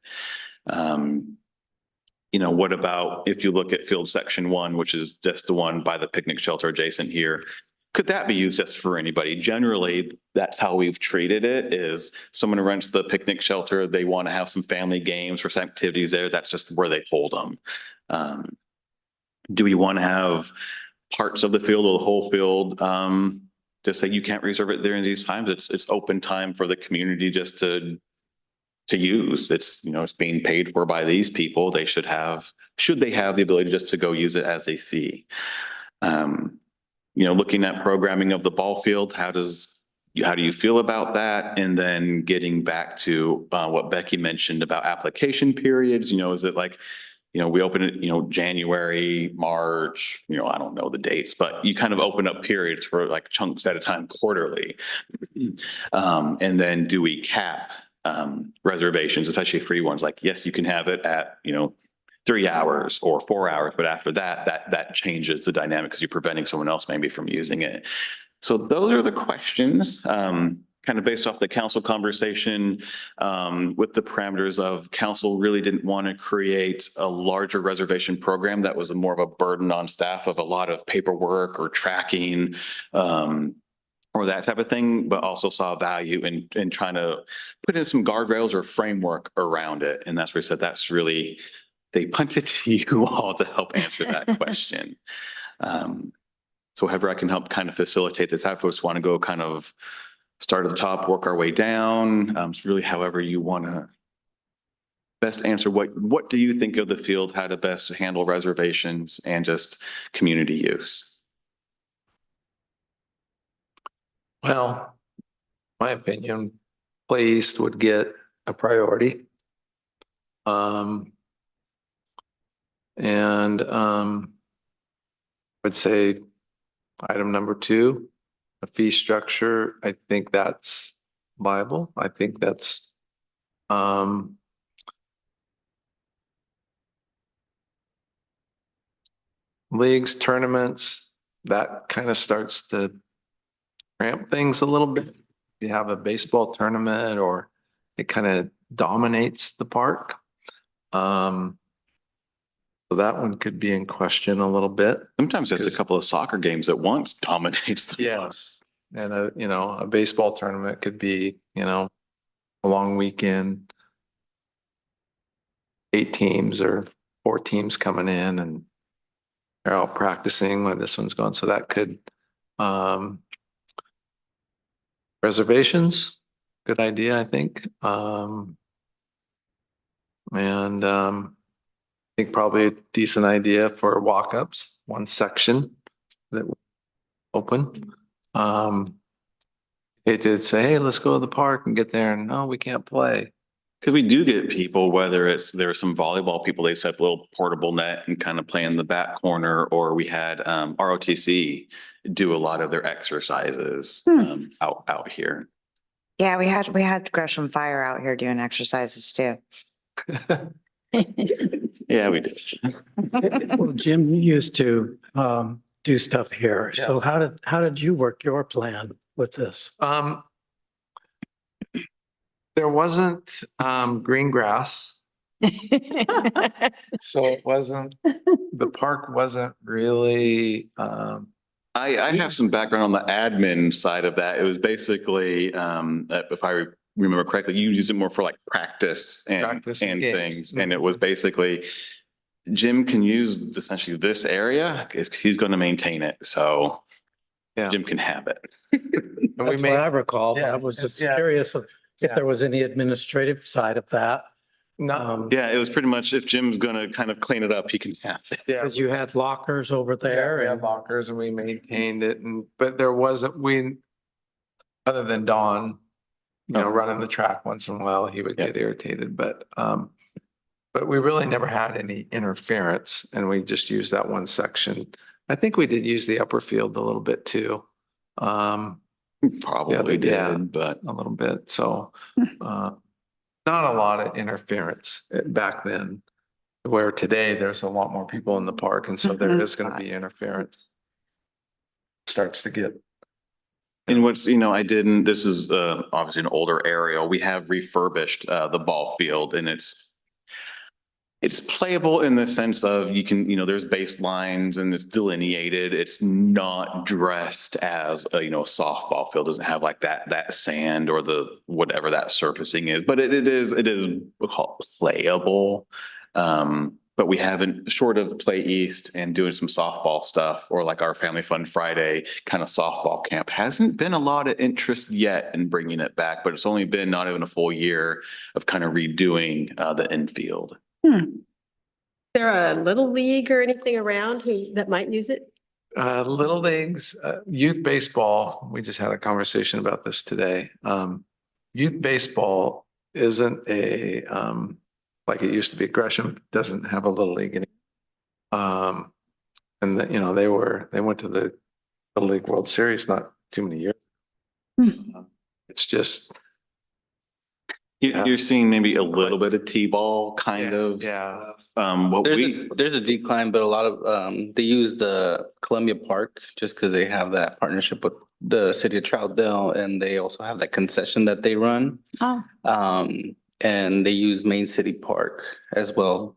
E: What about if you look at field section 1, which is just the one by the picnic shelter adjacent here? Could that be used just for anybody? Generally, that's how we've treated it, is someone who rents the picnic shelter, they want to have some family games or some activities there. That's just where they hold them. Do we want to have parts of the field or the whole field? Just say you can't reserve it during these times. It's open time for the community just to use. It's being paid for by these people. Should they have the ability just to go use it as they see? Looking at programming of the ball field, how do you feel about that? And then getting back to what Becky mentioned about application periods, is it like, we open it, January, March, I don't know the dates, but you kind of open up periods for like chunks at a time quarterly. And then do we cap reservations, especially free ones? Like, yes, you can have it at, 3 hours or 4 hours, but after that changes the dynamic because you're preventing someone else maybe from using it. So those are the questions, kind of based off the council conversation, with the parameters of council really didn't want to create a larger reservation program that was more of a burden on staff of a lot of paperwork or tracking, or that type of thing, but also saw value in trying to put in some guardrails or framework around it. And that's where we said they punted to you all to help answer that question. So however I can help kind of facilitate this, I just want to go kind of start at the top, work our way down. It's really however you want to best answer what do you think of the field, how to best handle reservations and just community use.
D: Well, my opinion, Play East would get a priority. I'd say item number 2, a fee structure. I think that's viable. I think that's leagues, tournaments, that kind of starts to ramp things a little bit. You have a baseball tournament or it kind of dominates the park. So that one could be in question a little bit.
E: Sometimes just a couple of soccer games at once dominates the park.
D: Yes. And a baseball tournament could be, a long weekend, 8 teams or 4 teams coming in and they're out practicing when this one's going. So that could, reservations, good idea, I think. I think probably a decent idea for walk-ups, one section that would open. It did say, hey, let's go to the park and get there. And no, we can't play.
E: Because we do get people, whether there are some volleyball people, they set up a little portable net and kind of play in the back corner, or we had ROTC do a lot of their exercises out here.
F: Yeah, we had Gresham Fire out here doing exercises too.
E: Yeah, we did.
H: Well, Jim, you used to do stuff here. So
D: Yes.
H: how did you work your plan with this?
D: There wasn't green grass, so it wasn't, the park wasn't really
E: I have some background on the admin side of that. It was basically, if I remember correctly, you used it more for like practice and
D: Practice and games.
E: things. And it was basically, Jim can use essentially this area because he's going to maintain it. So
D: Yeah.
E: Jim can have it.
D: and we
H: That's what I
D: made
H: recall.
D: Yeah,
H: I was just
D: yeah.
H: curious if
D: Yeah.
H: there was any administrative side of that.
D: no,
E: Yeah, it was pretty much if Jim's going to kind of clean it up, he can have it.
D: yeah.
H: Because you had lockers over
D: Yeah,
H: there.
D: we had
H: and-
D: lockers and we maintained it but there wasn't, other than Don, running the track once in a while, he would get irritated, but we really never had any interference and we just used that one section. I think we did use the upper field a little bit too.
E: Probably
D: Yeah.
E: did, but
D: a little bit, so not a lot of interference back then. Where today there's a lot more people in the park, and so there
C: Mhm.
D: is gonna be interference. Starts to get,
E: and what's, I didn't, this is obviously an older aerial. We have refurbished the ball field, and it's playable in the sense of you can, there's baselines and it's delineated. It's not dressed as a softball field. Doesn't have like that sand or the whatever that surfacing is, but it is we'll call it playable. But we haven't, short of Play East and doing some softball stuff, or like our Family Fun Friday kind of softball camp, hasn't been a lot of interest yet in bringing it back, but it's only been not even a full year of kind of redoing the infield.
G: Is there a little league or anything around that might use it?
D: little leagues, youth baseball, we just had a conversation about this today. Youth baseball isn't like it used to be. Gresham doesn't have a little league anymore. And they went to the Little League World Series not too many years. It's just,
E: You're seeing maybe a little bit of T-ball kind
D: Yeah,
E: of.
D: yeah.
E: What
I: There's a decline, but a lot of, they use the Columbia Park just because they have that partnership with the city of Troutdale, and they also have that concession that they run.
C: Oh,
I: And they use Main City Park as well,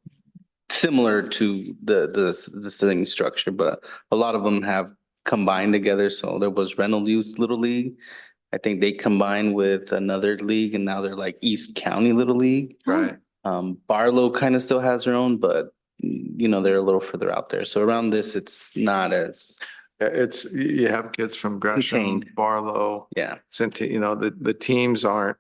I: similar to the same structure, but a lot of them have combined together. So there was Reynolds Youth Little League. I think they combined with another league, and now they're like East County Little League.
D: right.
I: Barlow kind of still has their own, but they're a little further out there. So around this, it's not as,
D: You have kids from Gresham,
I: Contained.
D: Barlow,
I: yeah.
D: the teams aren't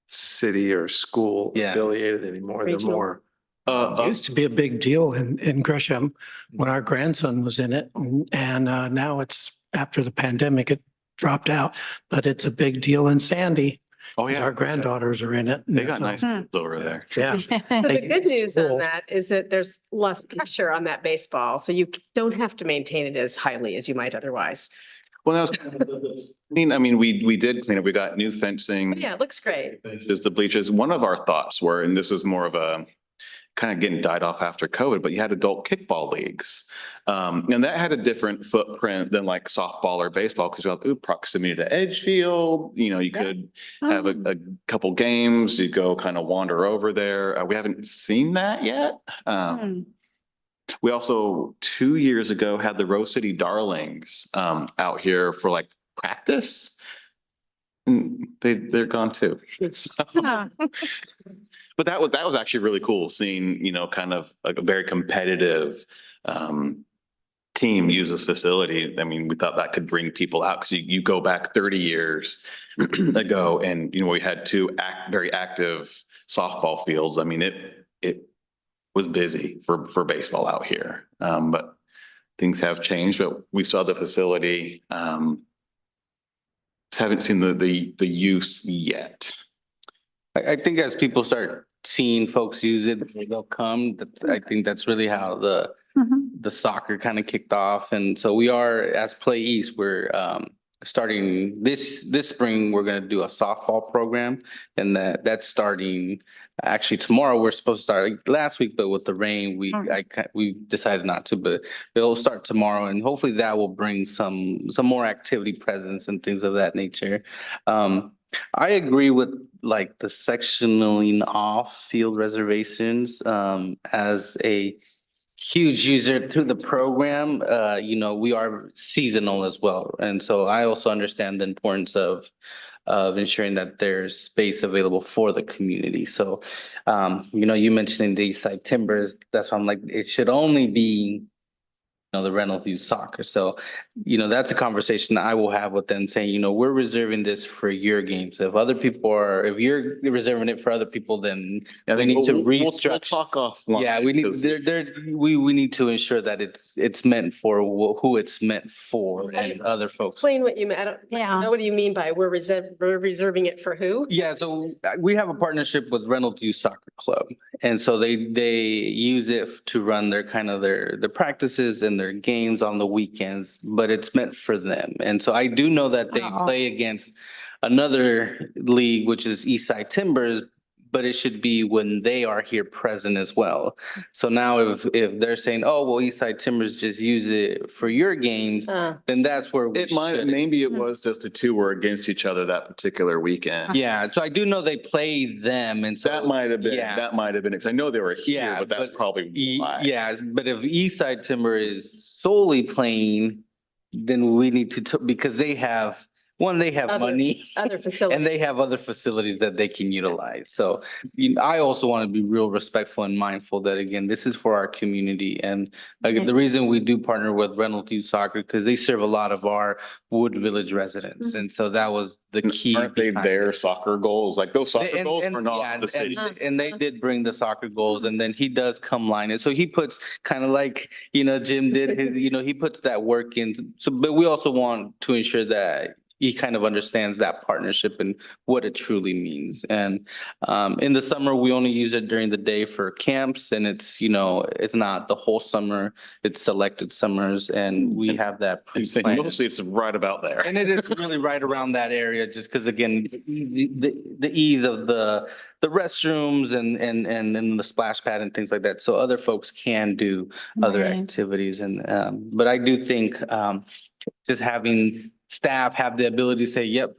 D: city or school
I: Yeah.
D: affiliated anymore. They're
G: Regional.
D: more,
H: It used to be a big deal in Gresham when our grandson was in it. And now it's, after the pandemic, it dropped out, but it's a big deal in Sandy.
E: Oh,
H: 'Cause
E: yeah.
H: Our granddaughters are in it.
E: They got
H: So,
E: nice fields over there.
H: Yeah.
G: So the good news on
H: Cool.
G: that is that there's less pressure on that baseball, so you don't have to maintain it as highly as you might otherwise.
E: Well, that was, I mean, we did clean up. We got new fencing.
G: But yeah, it looks great.
E: Is the bleachers. One of our thoughts were, and this was more of a kind of getting died off after COVID, but you had adult kickball leagues. And that had a different footprint than like softball or baseball, because you have proximity to Edgefield. You could have a couple games, you go kind of wander over there. We haven't seen that yet. We also 2 years ago had the Rose City Darlings out here for like practice. And they're gone too. So- But that was actually really cool seeing, kind of like a very competitive team use this facility. I mean, we thought that could bring people out, because you go back 30 years ago and, we had two very active softball fields. I mean, it was busy for baseball out here. But things have changed, but we saw the facility. Just haven't seen the use yet.
I: I think as people start seeing folks use it, they'll come. I think that's really how the soccer kind of kicked off. And so we are, as Play East, we're starting this spring, we're going to do a softball program, and that's starting actually tomorrow. We're supposed to start last week, but with the rain, we decided not to, but it'll start tomorrow, and hopefully that will bring some more activity presence and things of that nature. I agree with like the sectioning off field reservations as a huge user through the program. We are seasonal as well. And so I also understand the importance of ensuring that there's space available for the community. So, you mentioning the East Side Timbers, that's why I'm like, it should only be the Reynolds Youth Soccer. So, that's a conversation I will have with them, saying, we're reserving this for your games. If you're reserving it for other people, then we need to
E: We'll
I: restructure.
E: talk off.
I: Yeah, we need, we need to ensure that it's meant for who it's meant for, and other folks.
G: Explain what you meant. I don't
C: Yeah.
G: know what do you mean by we're reserving it for who?
I: Yeah, so we have a partnership with Reynolds Youth Soccer Club, and so they use it to run their practices and their games on the weekends, but it's meant for them. And so I do know that they
C: Oh.
I: play against another league, which is Eastside Timbers, but it should be when they are here present as well. So now if they're saying, oh, well, Eastside Timbers just use it for your games, then that's where we
E: It might,
I: should.
E: maybe it was just the two were against each other that particular weekend.
I: Yeah, so I do know they play them, and so.
E: That might have been,
I: Yeah.
E: that might have been, because I know they were here,
I: Yeah,
E: but that's
I: but
E: probably why.
I: Yeah, but if Eastside Timber is solely playing, then we need to, because they have, one, they have
G: Other-
I: money.
G: Other facilities.
I: And they have other facilities that they can utilize. So I also want to be real respectful and mindful that, again, this is for our community. And like, the reason we do partner with Reynolds Youth Soccer, because they serve a lot of our Wood Village residents. And so that was the key.
E: Aren't they
I: behind
E: their
I: it.
E: soccer goals? Like those soccer
I: And-
E: goals
I: and-
E: were
I: yeah,
E: not the city.
I: And they did bring the soccer goals, and then he does come line it. So he puts kind of like, Jim did his, he puts that work in. So, but we also want to ensure that he kind of understands that partnership and what it truly means. And in the summer, we only use it during the day for camps, and it's, it's not the whole summer, it's selected summers, and we have that pre-planned.
E: Mostly it's right about there.
I: And it is really right around that area, just because, again, the ease of the restrooms and then the splash pad and things like that. So other folks can do other
C: Right.
I: activities. And but I do think just having staff have the ability to say, yep,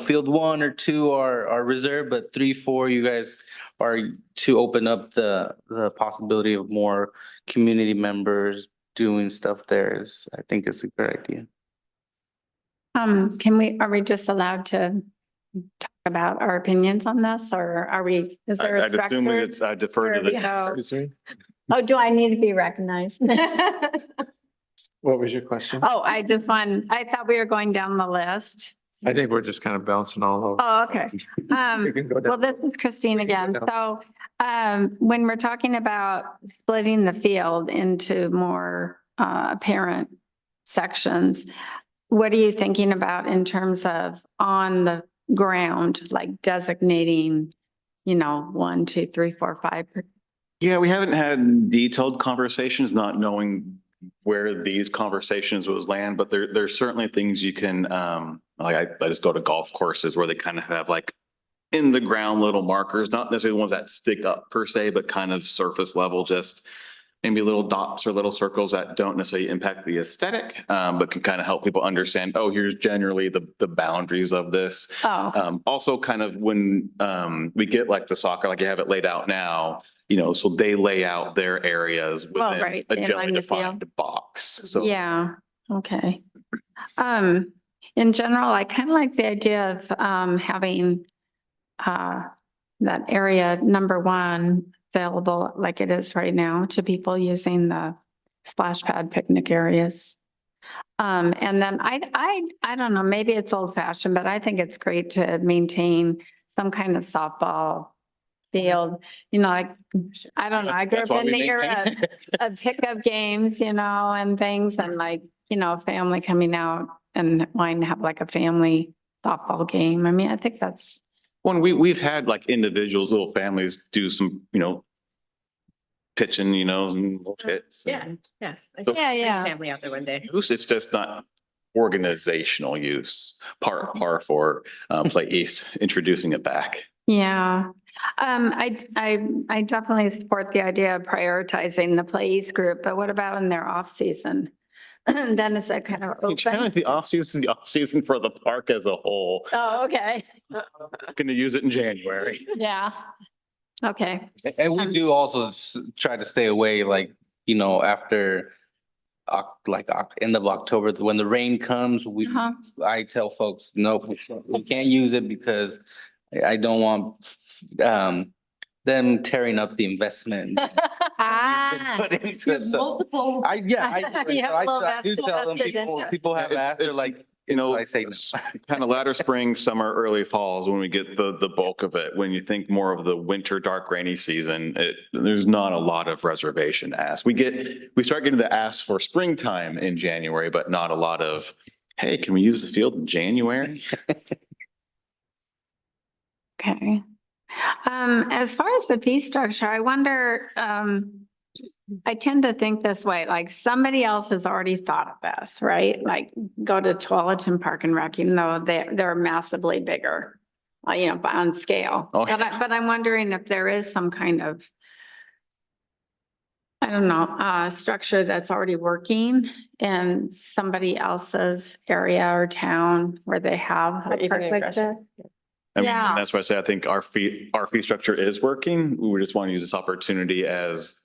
I: field 1 or 2 are reserved, but 3, 4, you guys are to open up the possibility of more community members doing stuff there is, I think, is a good idea.
C: Are we just allowed to talk about our opinions on this, or is there a
E: I'd assume
C: structure?
E: it's, I defer to
C: where we
E: the.
C: go? Oh, do I need to be recognized?
D: What was your question?
C: Oh, I thought we were going down the list.
D: I think we're just kind of bouncing all over.
C: Oh, okay.
D: We can go
C: Well,
D: down.
C: this is Christine again. So, when we're talking about splitting the field into more, apparent sections, what are you thinking about in terms of on the ground, like designating, 1, 2, 3, 4, 5?
E: Yeah, we haven't had detailed conversations, not knowing where these conversations would land, but there's certainly things you can, like I just go to golf courses where they kind of have like in the ground little markers, not necessarily the ones that stick up per se, but kind of surface level, just maybe little dots or little circles that don't necessarily impact the aesthetic, but can kind of help people understand, oh, here's generally the boundaries of this.
C: Oh,
E: Also kind of when we get like the soccer, like you have it laid out now, so they lay out their areas
C: Well,
E: within
C: right,
E: a
C: they
E: generally
C: line the
E: defined box. So
C: yeah, okay. In general, I kind of like the idea of, having, that area number 1 available like it is right now to people using the splash pad picnic areas. And then I don't know, maybe it's old fashioned, but I think it's great to maintain some kind of softball field, like, I don't know, I grew
E: That's
C: up
E: why
C: in
E: we
C: the era
E: maintain
C: of pickup games, and things, and like, family coming out and wanting to have like a family softball game. I mean, I think that's,
E: when we've had like individuals, little families do some, pitching, and little hits. and
G: Yes.
E: So-
C: yeah.
G: Family out there one day.
E: Use, it's just not organizational use, par for Play East, introducing it back.
C: Yeah. I definitely support the idea of prioritizing the Play East group, but what about in their off season? Then is that kind of
E: Generally,
C: open?
E: the off-season is the off-season for the park as a whole.
C: Oh, okay.
E: Not going to use it in January.
C: Yeah. Okay.
I: And we do also try to stay away, like, after end of October, when the rain comes,
C: Uh-huh.
I: I tell folks, nope, we can't use it because I don't want them tearing up the investment.
C: Ah.
I: Put into- so
G: Multiple.
C: You have a little
I: I do
C: vested
I: tell them,
C: interest.
I: people have
E: Yeah,
I: asked, they're
E: it's-
I: like, I say no.
E: Kind of latter spring, summer, early falls when we get the bulk of it. When you think more of the winter, dark, rainy season, there's not a lot of reservation asked. We start getting the ask for springtime in January, but not a lot of, hey, can we use the field in January?
C: Okay. As far as the fee structure, I wonder, I tend to think this way, like somebody else has already thought of this, right? Like go to Tualatin Park and Rec, even though they're massively bigger, on scale.
E: Oh,
C: But I'm wondering if there is some kind of, I don't know, structure that's already working in somebody else's area or town where they have
G: Or
C: a
G: even
C: park
G: in
C: like
G: Gresham.
C: that.
E: I mean,
C: Yeah.
E: that's why I say I think our fee structure is working. We just want to use this opportunity as,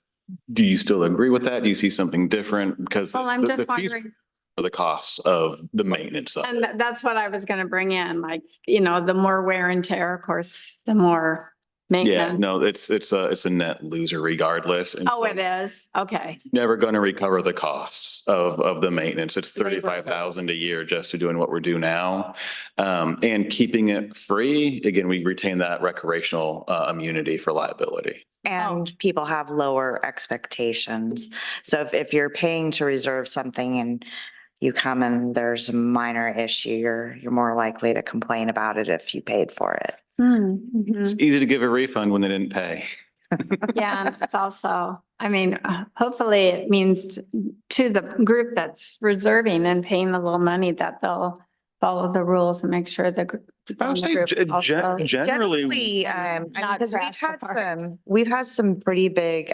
E: do you still agree with that? Do you see something different? Because
C: Well, I'm
E: the
C: just
E: fees
C: wondering.
E: are the costs of the maintenance of
C: And
E: it.
C: that's what I was gonna bring in, like, the more wear and tear, of course, the more
E: Yeah,
C: maintenance.
E: no, it's a net loser regardless. And
C: Oh,
E: so
C: it is? Okay.
E: never going to recover the costs of the maintenance. It's
G: Labor.
E: 35,000 a year just to doing what we're doing now. And keeping it free, again, we retain that recreational immunity for liability.
F: And people have lower expectations. So if you're paying to reserve something and you come and there's a minor issue, you're more likely to complain about it if you paid for it.
E: It's easy to give a refund when they didn't pay.
C: Yeah, and it's also, hopefully it means to the group that's reserving and paying a little money that they'll follow the rules and make sure the group.
E: I would say generally,
C: Not
F: Because
C: trash the park.
F: we've had some pretty big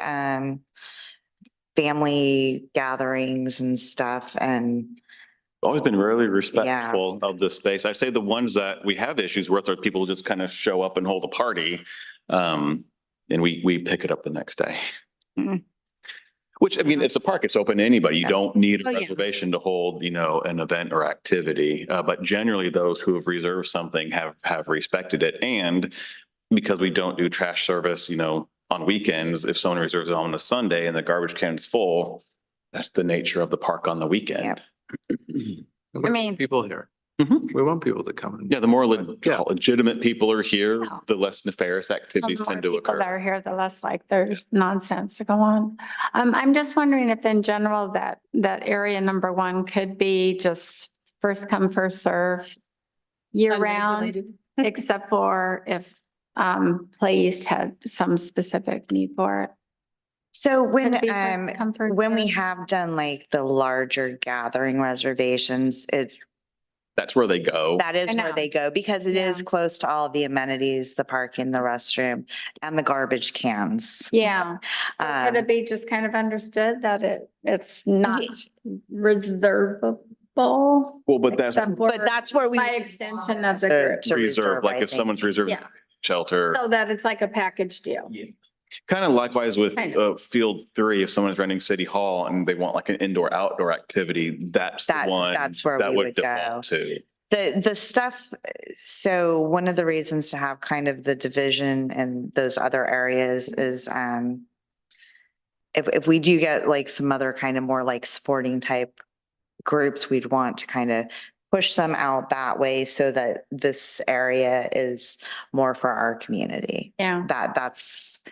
F: family gatherings and stuff, and
E: always been really respectful of the space. I'd say the ones that we have issues with are people just kind of show up and hold a party. And we pick it up the next day.
C: Mhm.
E: Which, I mean, it's a park, it's open to anybody. You don't need a
F: Oh, yeah.
E: reservation to hold, an event or activity. But generally those who have reserved something have respected it. And because we don't do trash service, on weekends, if someone reserves it on a Sunday and the garbage can's full, that's the nature of the park on the weekend.
D: We want people here.
E: Mhm.
D: We want people to come in.
E: Yeah, the more
D: Yeah.
E: legitimate people are here,
C: Yeah.
E: the less nefarious activities
C: The more
E: tend to
C: people that
E: occur.
C: are here, the less like there's nonsense to go on. I'm just wondering if in general that area number 1 could be just first come, first serve year round,
G: Unregulated.
C: except for if Play East had some specific need for it.
F: so
C: Could it be first come, first
F: when we
C: serve?
F: have done like the larger gathering reservations,
E: That's where they go.
F: that is
C: I
F: where
C: know.
F: they go because it is
C: Yeah.
F: close to all the amenities, the parking, the restroom, and the garbage cans.
C: Yeah. So could it be just kind of understood that it's not reservable?
E: Well, but that's
C: except for
F: But that's where we.
C: By extension of the
F: To-
C: group.
F: to
E: reserve, like
F: I
E: if
F: think.
E: someone's reserved
C: Yeah.
E: shelter.
C: So that it's like a package deal.
E: Kind of likewise with
C: Kind of.
E: Field 3, if someone's renting City Hall and they want like an indoor outdoor activity, that's the one.
F: That's where
E: that
F: we would go.
E: default to.
F: The stuff, so one of the reasons to have kind of the division and those other areas is if we do get like some other kind of more like sporting type groups, we'd want to kind of push them out that way so that this area is more for our community.
C: Yeah.
F: That's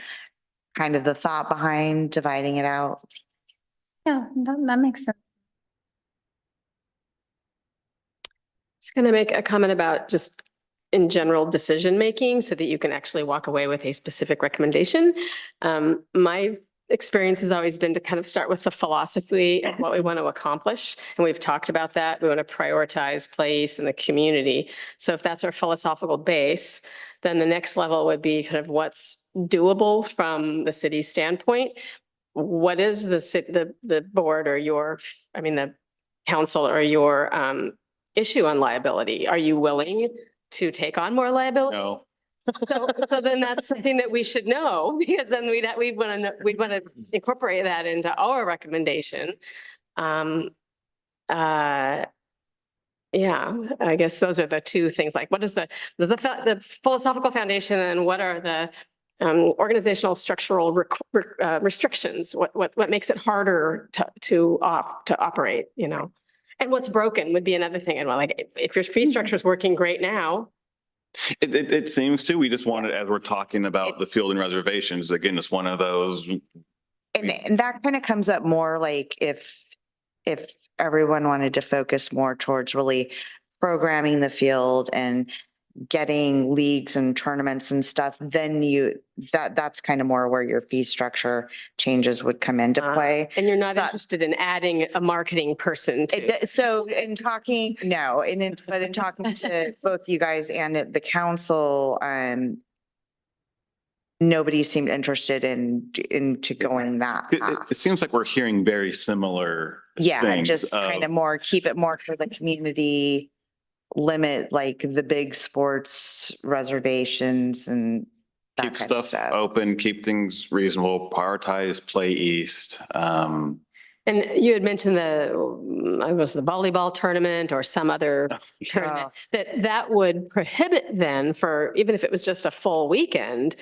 F: kind of the thought behind dividing it out.
C: Yeah, that makes sense.
G: Just going to make a comment about just in general decision-making so that you can actually walk away with a specific recommendation. My experience has always been to kind of start with the philosophy of what we want to accomplish. And we've talked about that. We want to prioritize place and the community. So if that's our philosophical base, then the next level would be kind of what's doable from the city's standpoint. What is the board or the council or your issue on liability? Are you willing to take on more liability?
E: No.
G: So then that's something that we should know, because then we'd want to incorporate that into our recommendation. Yeah, I guess those are the two things, like what is the philosophical foundation and what are the organizational structural restrictions? What makes it harder to operate, And what's broken would be another thing. And like, if your fee structure is working great now.
E: It seems to, we just wanted, as we're talking about the field and reservations, again, it's one of those.
F: And that kind of comes up more like if everyone wanted to focus more towards really programming the field and getting leagues and tournaments and stuff, then that's kind of more where your fee structure changes would come into play.
G: And you're not
F: So-
G: interested in adding a marketing person to.
F: So in talking, no, but in talking to both you guys and the council, nobody seemed interested into going that
E: It
F: path.
E: seems like we're hearing very similar
F: Yeah,
E: things
F: just kind of keep it more for the community, limit like the big sports reservations and that
E: keep
F: kind of
E: stuff open, keep things reasonable, prioritize Play East.
G: And you had mentioned the volleyball tournament or some other tournament, that would prohibit then for, even if it was just a full weekend,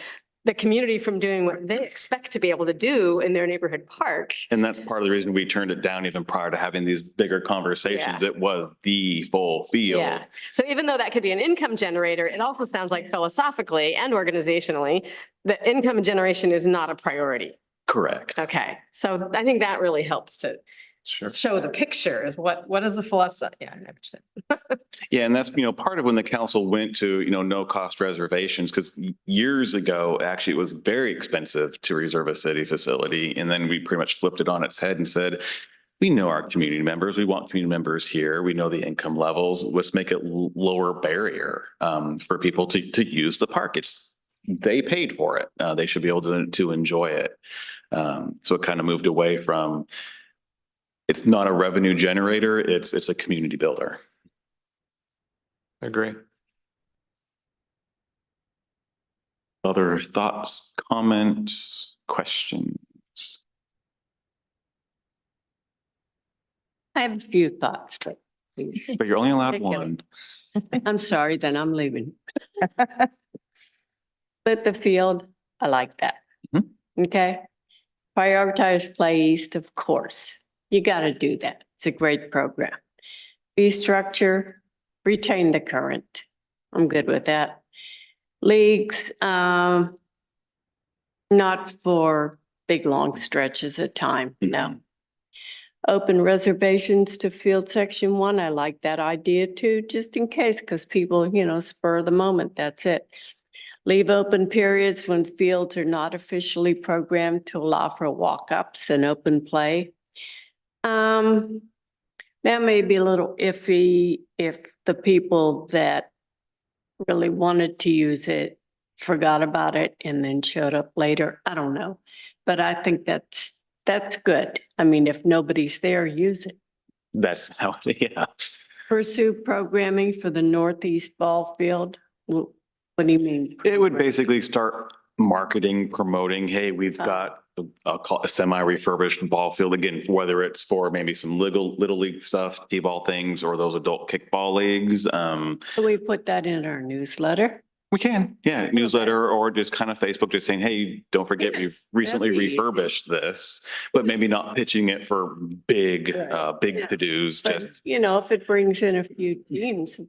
G: the community from doing what they expect to be able to do in their neighborhood park.
E: And that's part of the reason we turned it down even prior to having these bigger conversations. It was the full field.
G: Yeah. So even though that could be an income generator, it also sounds like philosophically and organizationally, the income generation is not a priority.
E: Correct.
G: Okay. So I think that really helps to show the picture is what is the philosophy? Yeah, I understand.
E: Yeah, and that's, part of when the council went to, no cost reservations, because years ago, actually, it was very expensive to reserve a city facility. And then we pretty much flipped it on its head and said, we know our community members. We want community members here. We know the income levels. Let's make it lower barrier for people to use the park. They paid for it. They should be able to enjoy it. So it kind of moved away from, it's not a revenue generator. It's a community builder.
D: Agree.
E: Other thoughts, comments, questions?
J: I have a few thoughts, but please.
E: But you're only allowed
J: Pick
E: one.
J: I'm sorry, then I'm leaving. Split the field, I like that.
E: Mhm.
J: Okay. Prioritize Play East, of course. You got to do that. It's a great program. Fee structure, retain the current. I'm good with that. Leagues, not for big, long stretches of time, no. Open reservations to field section 1. I like that idea too, just in case, because people, spur of the moment, that's it. Leave open periods when fields are not officially programmed to allow for walk-ups and open play. That may be a little iffy if the people that really wanted to use it forgot about it and then showed up later. I don't know, but I think that's good. I mean, if nobody's there, use it.
E: That's how, yeah.
J: Pursue programming for the Northeast Ball Field. What do you mean?
E: It would basically start marketing, promoting, hey, we've got, I'll call it a semi-refurbished ball field again, whether it's for maybe some little league stuff, t-ball things, or those adult kickball leagues.
J: So we put that in our newsletter.
E: We can, yeah, newsletter or just kind of Facebook, just saying, hey, don't forget,
J: Yeah,
E: we've recently
J: that'd be easy.
E: refurbished this, but maybe not pitching it for big
J: Yeah.
E: to-dos,
J: But,
E: just
J: if it brings in a few teams,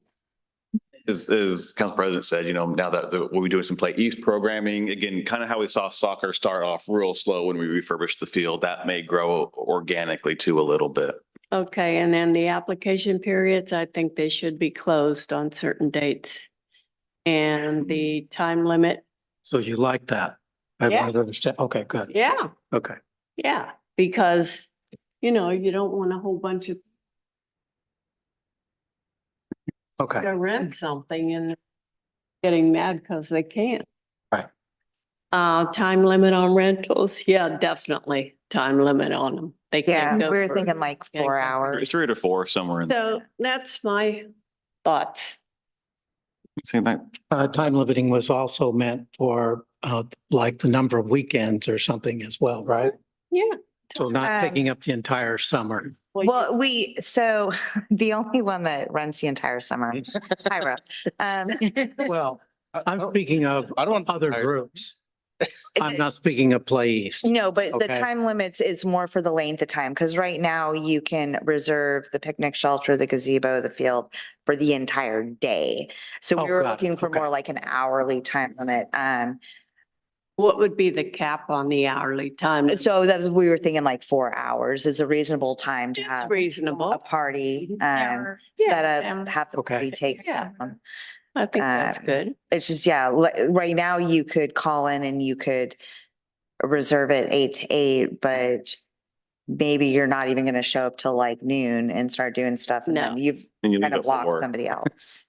E: as Council President said, now that we'll be doing some Play East programming, again, kind of how we saw soccer start off real slow when we refurbished the field, that may grow organically too a little bit.
J: okay, and then the application periods, I think they should be closed on certain dates. And the time limit,
H: So you like that? I
J: Yeah.
H: wanted to understand. Okay, good.
J: yeah,
H: Okay.
J: yeah, because, you don't want a whole bunch of
H: Okay.
J: to rent something and getting mad because they can't.
H: Right.
J: Time limit on rentals, yeah, definitely time limit on them. They
F: Yeah,
J: can't go
F: we were
J: for-
F: thinking like
J: can't
F: 4
J: go-
F: hours.
E: 3 to 4, somewhere in.
J: So that's my thoughts.
E: Say that.
H: Time limiting was also meant for like the number of weekends or something as well, right?
J: Yeah.
H: So not
F: Um,
H: picking up the entire summer.
F: Well, so the only one that runs the entire summer, Hyra.
H: Well, I'm speaking of
I: I don't want
H: other groups. I'm not speaking of Play East.
F: No, but the
H: Okay.
F: time limits is more for the length of time, because right now you can reserve the picnic shelter, the gazebo, the field for the entire day. So
H: Oh,
F: we were
H: got it.
F: looking for
H: Okay.
F: more like an hourly time limit.
J: What would be the cap on the hourly time?
F: So we were thinking like 4 hours is a reasonable time to
J: It's
F: have a
J: reasonable.
F: party,
J: Yeah,
F: set
J: yeah.
F: up, have the
H: Okay.
F: party take.
J: Yeah. I think that's
F: Um,
J: good.
F: It's just, yeah, right now you could call in and you could reserve it 8 to 8, but maybe you're not even going to show up till like noon and start doing stuff. And then
J: No.
F: you've
E: And you
F: kind
E: leave
F: of
E: at
F: locked
E: 4.
F: somebody else.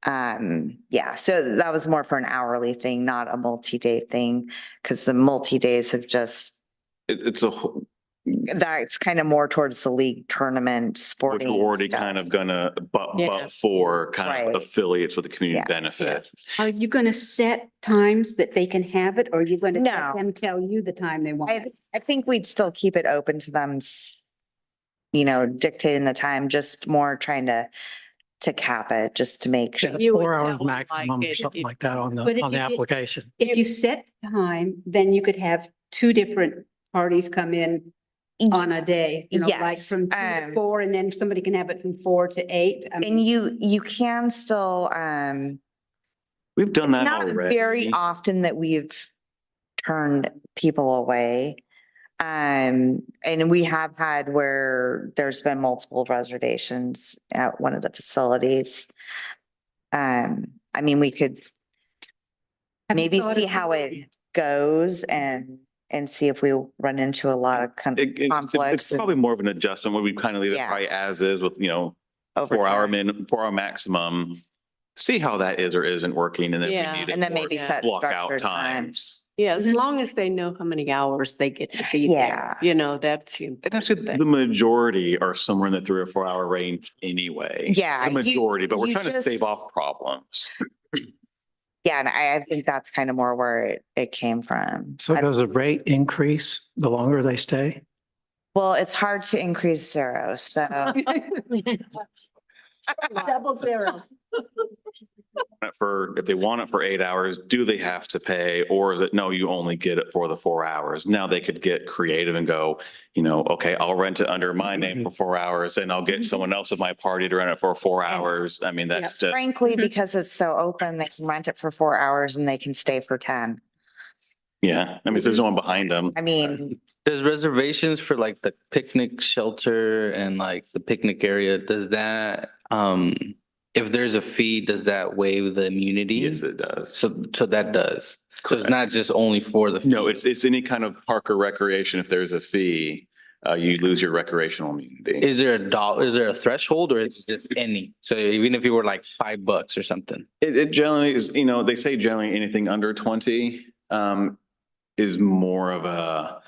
F: Yeah, so that was more for an hourly thing, not a multi-day thing, because the multi-days have just,
E: It's a, whole-
F: that's kind of more towards the league tournament
E: which
F: sporting
E: we're already
F: stuff.
E: kind of gonna,
J: Yeah.
E: but for kind
F: Right.
E: of affiliates with the community
F: Yeah.
E: benefit.
B: Are you going to set times that they can have it, or are you going to
F: No.
B: let them tell you the time they want it?
F: I think we'd still keep it open to them, dictating the time, just more trying to cap it, just to make sure.
H: Yeah,
J: You would
H: 4 hours
J: tell 'em like
H: maximum or
J: it-
H: something
J: it-
H: like that on
B: But if
H: the
B: you did-
H: application.
B: If you set time, then you could have 2 different parties come in on a day, like
F: Yes,
B: from 2 to 4, and then somebody can have it from 4 to 8. I
F: And
B: mean,
F: you can still,
E: We've done that
F: not
E: already.
F: very often that we've turned people away. And we have had where there's been multiple reservations at one of the facilities. I mean, we could
B: have you
F: maybe
B: thought
F: see
B: of
F: how it
B: doing
F: goes and see if we run into a lot of
E: It's
F: conflicts. and
E: probably more of an adjustment where we kind of leave it
F: Yeah.
E: probably as is with,
F: over
E: 4 hour
F: time.
E: 4 hour maximum. See how that is or isn't working and then
J: Yeah.
E: we need it
F: And then
E: for
F: maybe
J: Yeah.
F: set
E: block out
F: structured
E: times.
J: Yeah, as long as they know how many hours they get to be
F: Yeah.
J: there, that's. the
E: And actually,
J: important
E: the
J: thing.
E: majority are somewhere in the 3 or 4 hour range anyway.
F: Yeah,
E: The
F: you-
E: majority, but we're
F: you
E: trying to
F: just-
E: stave off problems.
F: Yeah, and I think that's kind of more where it came from.
H: So does the rate increase the longer they stay?
F: Well, it's hard to increase 0, so.
B: Double 0.
E: If they want it for 8 hours, do they have to pay? Or is it, no, you only get it for the 4 hours? Now they could get creative and go, okay, I'll rent it under my name for 4 hours and I'll get someone else at my party to rent it for 4 hours. I mean, that's just,
F: Frankly, because it's so open, they can rent it for 4 hours and they can stay for 10.
E: yeah. I mean, if there's no one behind them.
F: I mean,
I: There's reservations for like the picnic shelter and like the picnic area. Does that, if there's a fee, does that waive the immunity?
E: Yes, it does.
I: So that does. So it's
E: Correct.
I: not just only for the.
E: No,
I: fee.
E: it's any kind of park or recreation. If there's a fee, you lose your recreational immunity.
I: Is there is there a threshold or is it just any? So even if you were like $5 or something?
E: It generally is, they say generally anything under 20 is more of a,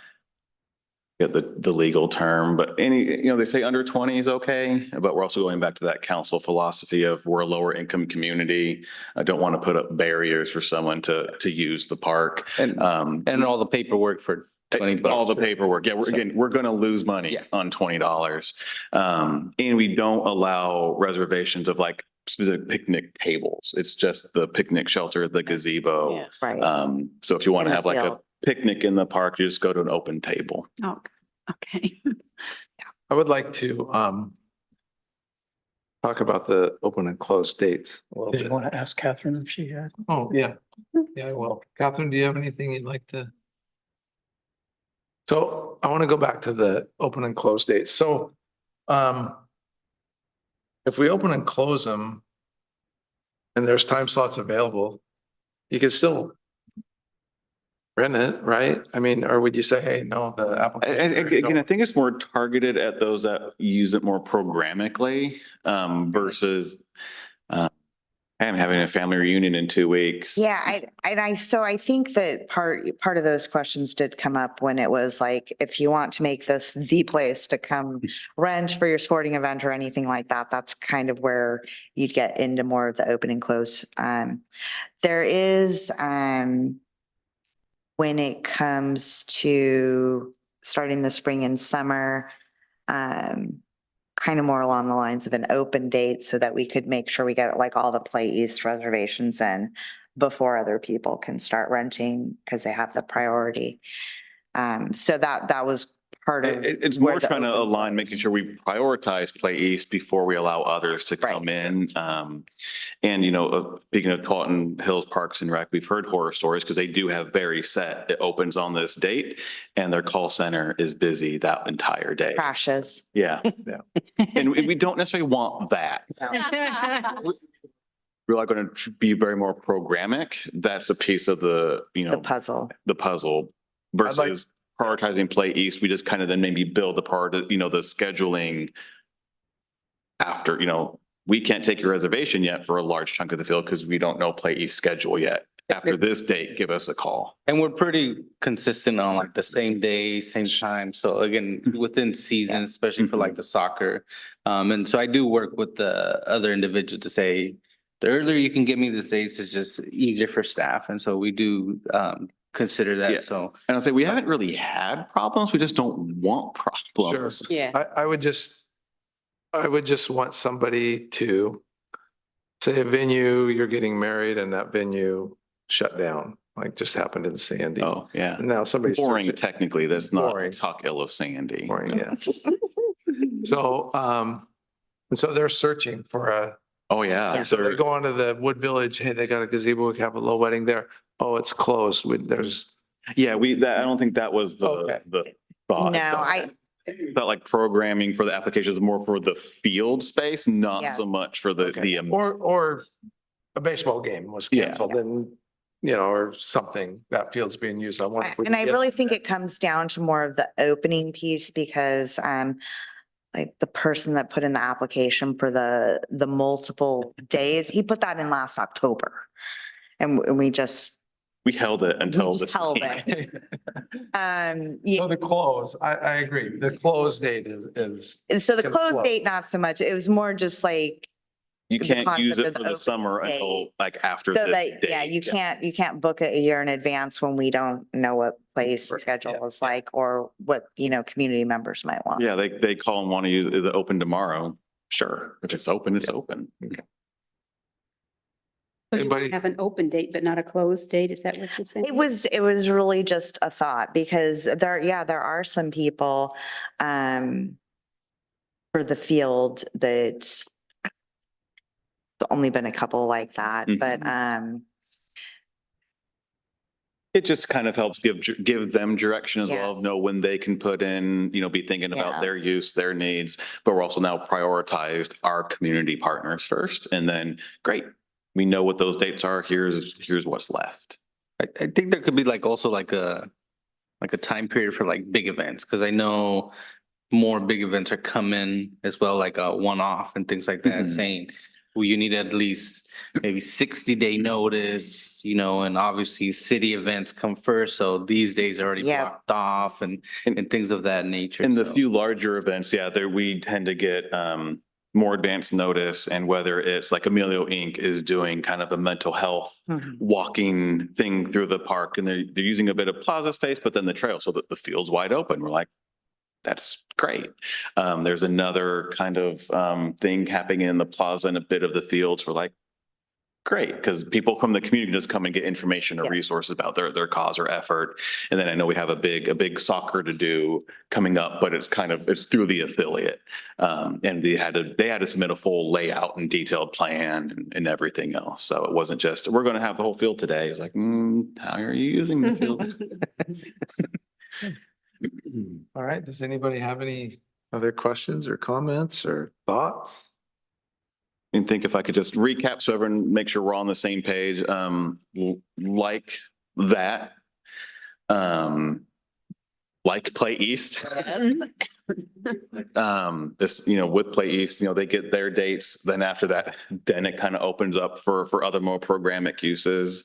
E: the legal term, but they say under 20 is okay. But we're also going back to that council philosophy of we're a lower income community. I don't want to put up barriers for someone to use the park.
I: And all the paperwork for $20.
E: All the paperwork. Yeah, we're going to lose money
I: Yeah.
E: on $20. And we don't allow reservations of like specific picnic tables. It's just the picnic shelter, the gazebo.
J: Yeah.
F: right.
E: So if you want
F: In
E: to
F: the
E: have like a
F: field.
E: picnic in the park, you just go to an open table.
C: Oh, okay.
D: I would like to talk about the open and closed dates a little
H: Did you
D: bit.
H: want to ask Catherine if she had?
D: Oh, yeah. Yeah, I will. Catherine, do you have anything you'd like to? So I want to go back to the open and close dates. So if we open and close them and there's time slots available, you can still rent it, right? I mean, or would you say, hey, no, the application.
E: Again, I think it's more targeted at those that use it more programmatically versus I'm having a family reunion in 2 weeks.
F: Yeah, I think that part of those questions did come up when it was like, if you want to make this the place to come rent for your sporting event or anything like that, that's kind of where you'd get into more of the open and close. There is, when it comes to starting the spring and summer, kind of more along the lines of an open date so that we could make sure we get like all the Play East reservations in before other people can start renting because they have the priority. So that was part of.
E: It's
F: where
E: more
F: the
E: trying to
F: open
E: align,
F: was.
E: making sure we prioritize Play East before we allow others to come in. And, speaking of Taunton Hills Parks and Rec, we've heard horror stories because they do have very set, it opens on this date and their call center is busy that entire day.
F: Crashes.
E: Yeah. And we don't necessarily want that. really going to be very more programmatic, that's a piece of the,
F: The puzzle.
E: the puzzle
D: like-
E: versus prioritizing Play East. We just kind of then maybe build the part of, the scheduling after, we can't take your reservation yet for a large chunk of the field because we don't know Play East schedule yet. After this date, give us a call.
I: And we're pretty consistent on like the same day, same time. So again, within season, especially for like the soccer. And so I do work with the other individual to say, the earlier you can give me the dates is just easier for staff. And so we do consider
E: Yeah.
I: that. So
E: And I'll say, we haven't really had problems. We just don't want problems.
J: Yeah.
D: I would just want somebody to say a venue, you're getting married and that venue shut down, like just happened in Sandy.
E: Oh, yeah.
D: And now somebody's.
E: Boring, technically. That's not
D: Boring.
E: talk ill of Sandy.
D: Boring, yes. So, and so they're searching for a,
E: Oh, yeah.
D: so they go onto the Wood Village, hey, they got a gazebo, we have a little wedding there. Oh, it's closed. There's,
E: Yeah, I don't think that was
D: Okay.
E: the thought.
F: No, I,
E: That like programming for the application is more for the field space, not
F: Yeah.
E: so much for the,
D: or a baseball game was
E: Yeah.
D: canceled and, or something, that field's being used. I wonder if we
F: and
D: can
F: I
D: get
F: really
D: to
F: think
D: that.
F: it comes down to more of the opening piece because like the person that put in the application for the multiple days, he put that in last October. And we just,
E: we held it until
F: just
E: this.
F: held
E: week.
F: it.
D: So
F: yeah,
D: the close, I agree. The close date is,
F: and so the
D: Gonna
F: close
D: flow.
F: date, not so much. It was more just like,
E: You
F: the
E: can't use
F: concept
E: it
F: of
E: for
F: the
E: the summer
F: opening
E: until
F: day.
E: like after
F: so
E: this
F: that, yeah,
E: date.
F: you can't book it a year in advance when we don't know what place
D: Right,
F: schedule
D: yeah,
F: is like or what, community members might want.
E: Yeah, they call and want to use the open tomorrow. Sure, if it's open, it's open.
B: So you
D: Anybody-
B: have an open date, but not a closed date. Is that what you're saying?
F: It was really just a thought because there are some people for the field that it's only been a couple like that, but
E: It just kind of helps give them direction as well,
F: Yes.
E: know when they can put in, be thinking about
F: Yeah.
E: their use, their needs. But we're also now prioritized our community partners first. And then, great, we know what those dates are. Here's what's left.
I: I think there could be like also like a time period for like big events, because I know more big events are coming as well, like a one-off and things like that,
E: Mhm.
I: saying, well, you need at least maybe 60-day notice, and obviously city events come first. So these days are already
F: Yeah.
I: blocked off and things of that nature.
E: In the
I: so.
E: few larger events, yeah, we tend to get more advanced notice, and whether it's like Emilio Inc. is doing kind of a mental health
F: Mhm.
E: walking thing through the park, and they're using a bit of plaza space, but then the trail so that the field's wide open. We're like, that's great. There's another kind of thing happening in the plaza and a bit of the fields. We're like, great, because people from the community just come and get information or
F: Yeah.
E: resources about their cause or effort. And then I know we have a big soccer to do coming up, but it's through the affiliate. And they had to submit a full layout and detailed plan and everything else. So it wasn't just, we're going to have the whole field today. It's like, how are you using the field?
D: all right. Does anybody have any other questions or comments or thoughts?
E: And think if I could just recap so everyone make sure we're on the same page, like that. Like Play East. This, with Play East, they get their dates. Then after that, then it kind of opens up for other more programmatic uses.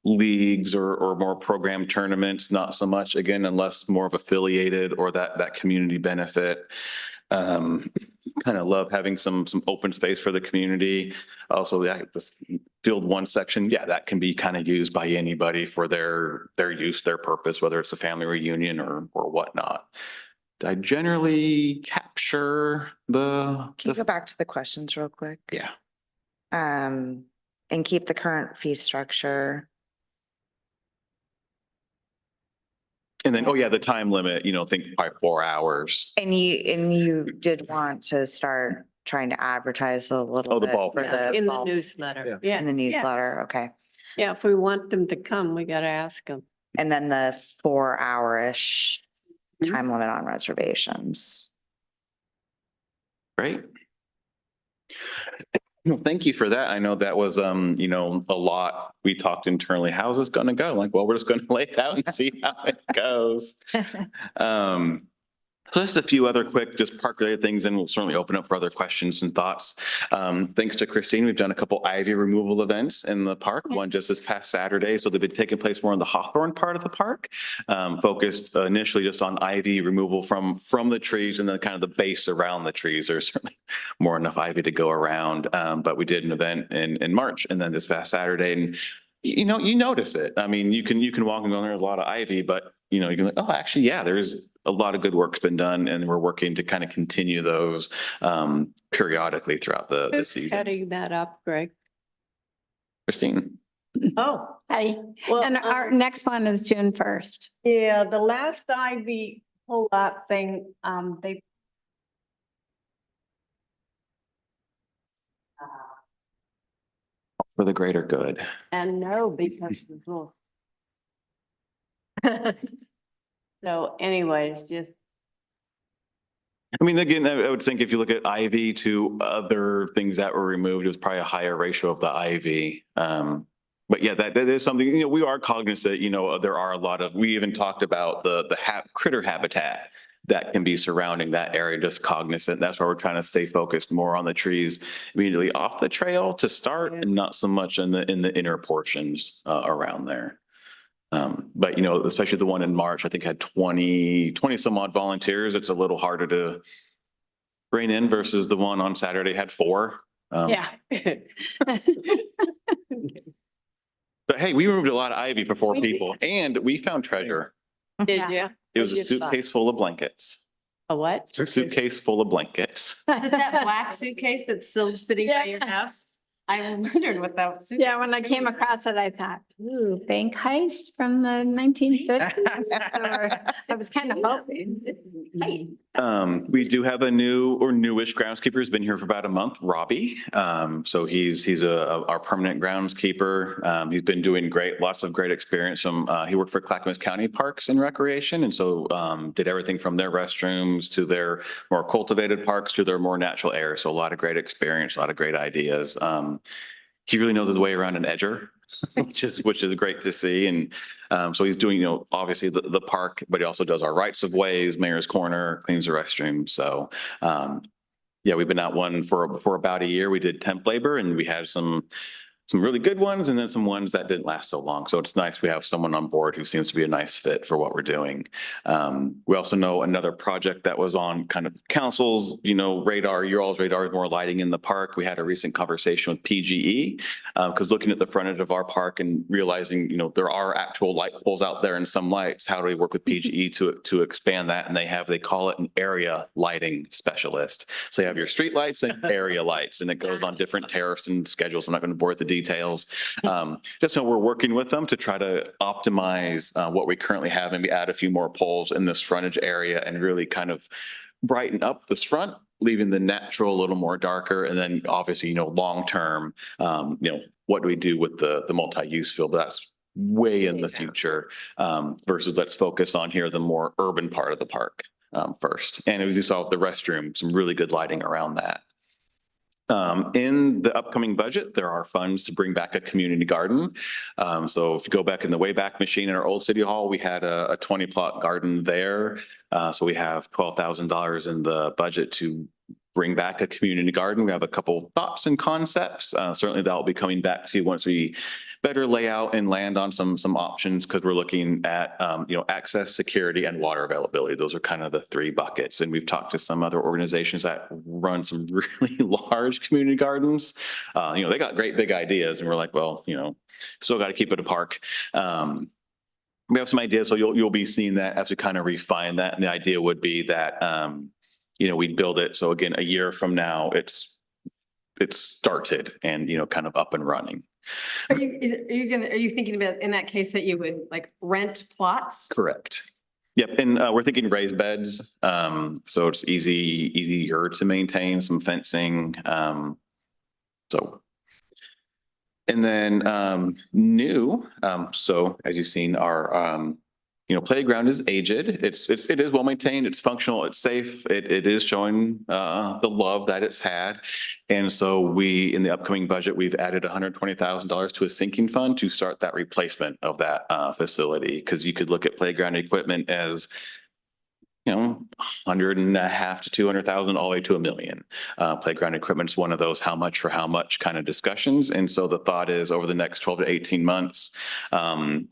E: Leagues or more program tournaments, not so much, again, unless more of affiliated or that community benefit. Kind of love having some open space for the community. Also, this field one section, that can be kind of used by anybody for their use, their purpose, whether it's a family reunion or whatnot. Did I generally capture
F: Can you go back to the questions real quick?
E: Yeah.
F: And keep the current fee structure.
E: And then, the time limit, think probably 4 hours.
F: And you did want to start trying to advertise a little
E: the
F: bit
E: ball
F: for
E: field.
F: the
J: In the
F: ball-
J: newsletter.
D: Yeah.
J: Yeah.
F: in the
J: Yeah.
F: newsletter, okay.
J: Yeah, if we want them to come, we gotta ask them.
F: And then the 4-hour-ish
J: Mhm.
F: time limit on reservations.
E: Great. Well, thank you for that. I know that was, you know, a lot. We talked internally, how's this going to go? Like, well, we're just going to lay it out and see how it goes. So just a few other quick, just park related things, and we'll certainly open up for other questions and thoughts. Thanks to Christine, we've done a couple ivy removal events in the park, one just this past Saturday. So they've been taking place more in the Hawthorne part of the park, focused initially just on ivy removal from the trees and then kind of the base around the trees. There's certainly more enough ivy to go around. But we did an event in March and then this past Saturday, and you know, you notice it. I mean, you can walk and go, there's a lot of ivy, but you know, you can like, oh, actually, yeah, there's a lot of good work's been done, and we're working to kind of continue those periodically throughout the
J: Who's
E: season.
J: heading that up, Greg?
E: Christine.
J: Oh,
C: Hey,
J: well,
C: and our next one is June 1st.
J: yeah, the last Ivy pull-up thing, they
E: For the greater good.
J: and no, because of the little. So anyways, just
E: I mean, again, I would think if you look at ivy to other things that were removed, it was probably a higher ratio of the ivy. But yeah, that is something, you know, we are cognizant, you know, there are a lot of, we even talked about the critter habitat that can be surrounding that area, just cognizant. That's why we're trying to stay focused more on the trees immediately off the trail to start, and not so much in the inner portions around there. But you know, especially the one in March, I think had 20 some odd volunteers. It's a little harder to rein in versus the one on Saturday had 4.
C: Yeah.
E: But hey, we removed a lot of ivy for 4 people, and we found treasure.
J: did you?
E: It was a suitcase full of blankets.
J: A what?
E: A suitcase full of blankets.
K: Is it that black suitcase that's still sitting by your house? I wondered what that suitcase.
C: Yeah, when I came across it, I thought, ooh, bank heist from the 1950s. I was kind of hoping.
E: We do have a new or newish groundskeeper who's been here for about a month, Robbie. So he's our permanent groundskeeper. He's been doing great, lots of great experience from, he worked for Clackamas County Parks and Recreation. And so did everything from their restrooms to their more cultivated parks to their more natural air. So a lot of great experience, a lot of great ideas. He really knows his way around an edger, which is great to see. And so he's doing, you know, obviously the park, but he also does our rights of ways, Mayor's Corner, cleans the restroom. So yeah, we've been out one for about a year. We did temp labor, and we had some really good ones and then some ones that didn't last so long. So it's nice we have someone on board who seems to be a nice fit for what we're doing. We also know another project that was on kind of council's, you know, radar, your all's radar, more lighting in the park. We had a recent conversation with PGE because looking at the frontage of our park and realizing, you know, there are actual light poles out there and some lights. How do we work with PGE to expand that? And they call it an area lighting specialist. So you have your street lights and area lights, and it goes on different tariffs and schedules. I'm not going to bore with the details. Just know we're working with them to try to optimize what we currently have, and we add a few more poles in this frontage area and really kind of brighten up this front, leaving the natural a little more darker. And then obviously, you know, long term, you know, what do we do with the multi-use field? But that's way in the future versus let's focus on here the more urban part of the park first. And as you saw with the restroom, some really good lighting around that. In the upcoming budget, there are funds to bring back a community garden. So if you go back in the Wayback Machine in our old city hall, we had a 20-plot garden there. So we have $12,000 in the budget to bring back a community garden. We have a couple thoughts and concepts. Certainly that will be coming back to you once we better lay out and land on some options, because we're looking at you know, access, security, and water availability. Those are kind of the 3 buckets. And we've talked to some other organizations that run some really large community gardens. You know, they got great big ideas, and we're like, well, you know, still got to keep it a park. We have some ideas, so you'll be seeing that as we kind of refine that. And the idea would be that you know, we'd build it. So again, a year from now, it's started and, you know, kind of up and running.
G: Are you thinking about in that case that you would like rent plots?
E: Correct. Yep. And we're thinking raised beds. So it's easier to maintain, some fencing. So, and then new. So as you've seen, our playground is aged. It is well maintained. It's functional. It's safe. It is showing the love that it's had. And so in the upcoming budget, we've added $120,000 to a sinking fund to start that replacement of that facility. Because you could look at playground equipment as 150 to 200,000 all the way to $1 million. Playground equipment is one of those how much for how much kind of discussions. And so the thought is over the next 12 to 18 months,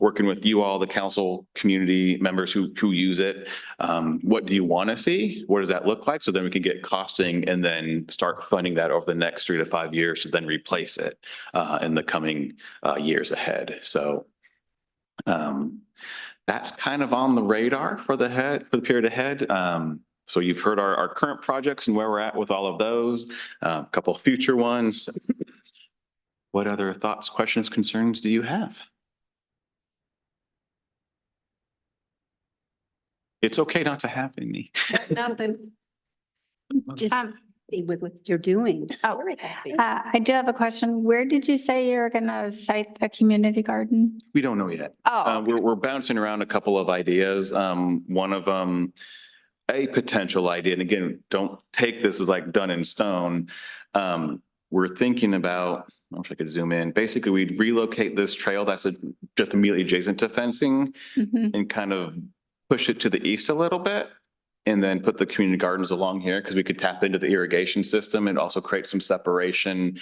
E: working with you all, the council community members who use it, what do you want to see? What does that look like? So then we can get costing and then start funding that over the next 3 to 5 years to then replace it in the coming years ahead. So that's kind of on the radar for the period ahead. So you've heard our current projects and where we're at with all of those, a couple of future ones. What other thoughts, questions, concerns do you have? It's okay not to have any.
G: Nothing.
B: Just be with what you're doing.
C: Oh, I do have a question. Where did you say you're gonna cite the community garden?
E: We don't know yet.
C: Oh,
E: We're bouncing around a couple of ideas. One of them, a potential idea, and again, don't take this as like done in stone. We're thinking about, I wish I could zoom in. Basically, we'd relocate this trail that's just immediately adjacent to fencing
C: mhm.
E: and kind of push it to the east a little bit. And then put the community gardens along here because we could tap into the irrigation system and also create some separation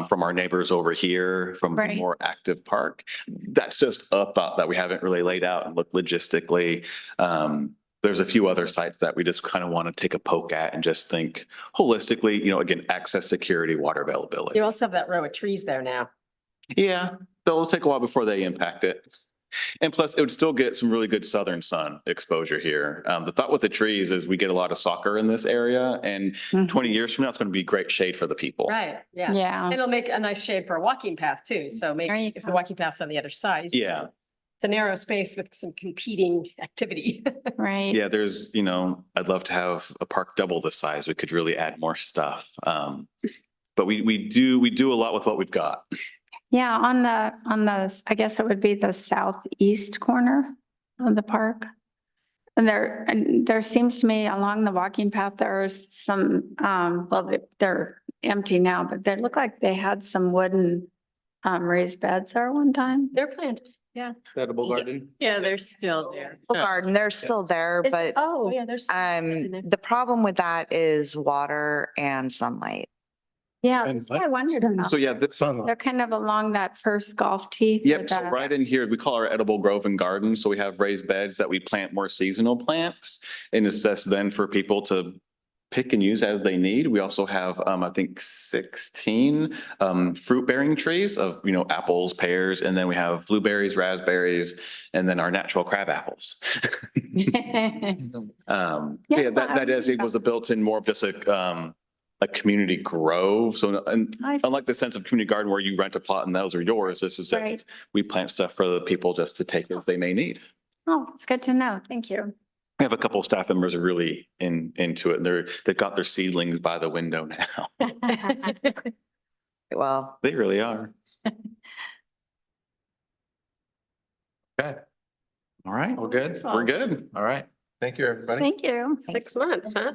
E: from our neighbors over here from the
C: Right.
E: more active park. That's just a thought that we haven't really laid out and looked logistically. There's a few other sites that we just kind of want to take a poke at and just think holistically, again, access, security, water availability.
G: You also have that row of trees there now.
E: Yeah, they'll take a while before they impact it. And plus, it would still get some really good southern sun exposure here. The thought with the trees is we get a lot of soccer in this area, and
C: Mhm.
E: 20 years from now, it's going to be great shade for the people.
G: Right, yeah.
C: Yeah,
G: It'll make a nice shade for a walking path too. So
C: There
G: maybe
C: you
G: if the
C: go.
G: walking path's on the other side.
E: Yeah,
G: It's a narrow space with some competing activity.
C: right.
E: yeah. There's, I'd love to have a park double the size. We could really add more stuff. But we do a lot with what we've got.
C: Yeah, on the, I guess it would be the southeast corner of the park. And there seems to me along the walking path, there's some, they're empty now, but they look like they had some wooden raised beds there one time.
G: They're planted, yeah.
I: Edible garden.
J: Yeah, they're still there.
F: Garden, they're still there, but
G: Oh,
C: Oh,
G: yeah, there's.
F: the problem with that is water and sunlight.
C: yeah,
H: And
C: that's what I wondered about.
E: So yeah,
C: They're kind of along that first golf tee.
E: Yep,
C: with
E: so
C: the-
E: right in here, we call our edible grove and garden. So we have raised beds that we plant more seasonal plants. And it's just then for people to pick and use as they need. We also have, I think 16 fruit bearing trees of, apples, pears, and then we have blueberries, raspberries, and then our natural crab apples. Yeah, that was a built-in more of just a community grove. So
C: I see.
E: unlike the sense of community garden where you rent a plot and those are yours, this is
C: Right.
E: just, we plant stuff for the people just to take as they may need.
C: Oh, it's good to know. Thank you.
E: I have a couple of staff members are really into it. They've got their seedlings by the window now.
F: Well,
E: They really are.
D: Okay,
E: All right,
D: all good?
E: we're good.
D: All right. Thank you, everybody.
C: Thank you.
G: 6 months, huh?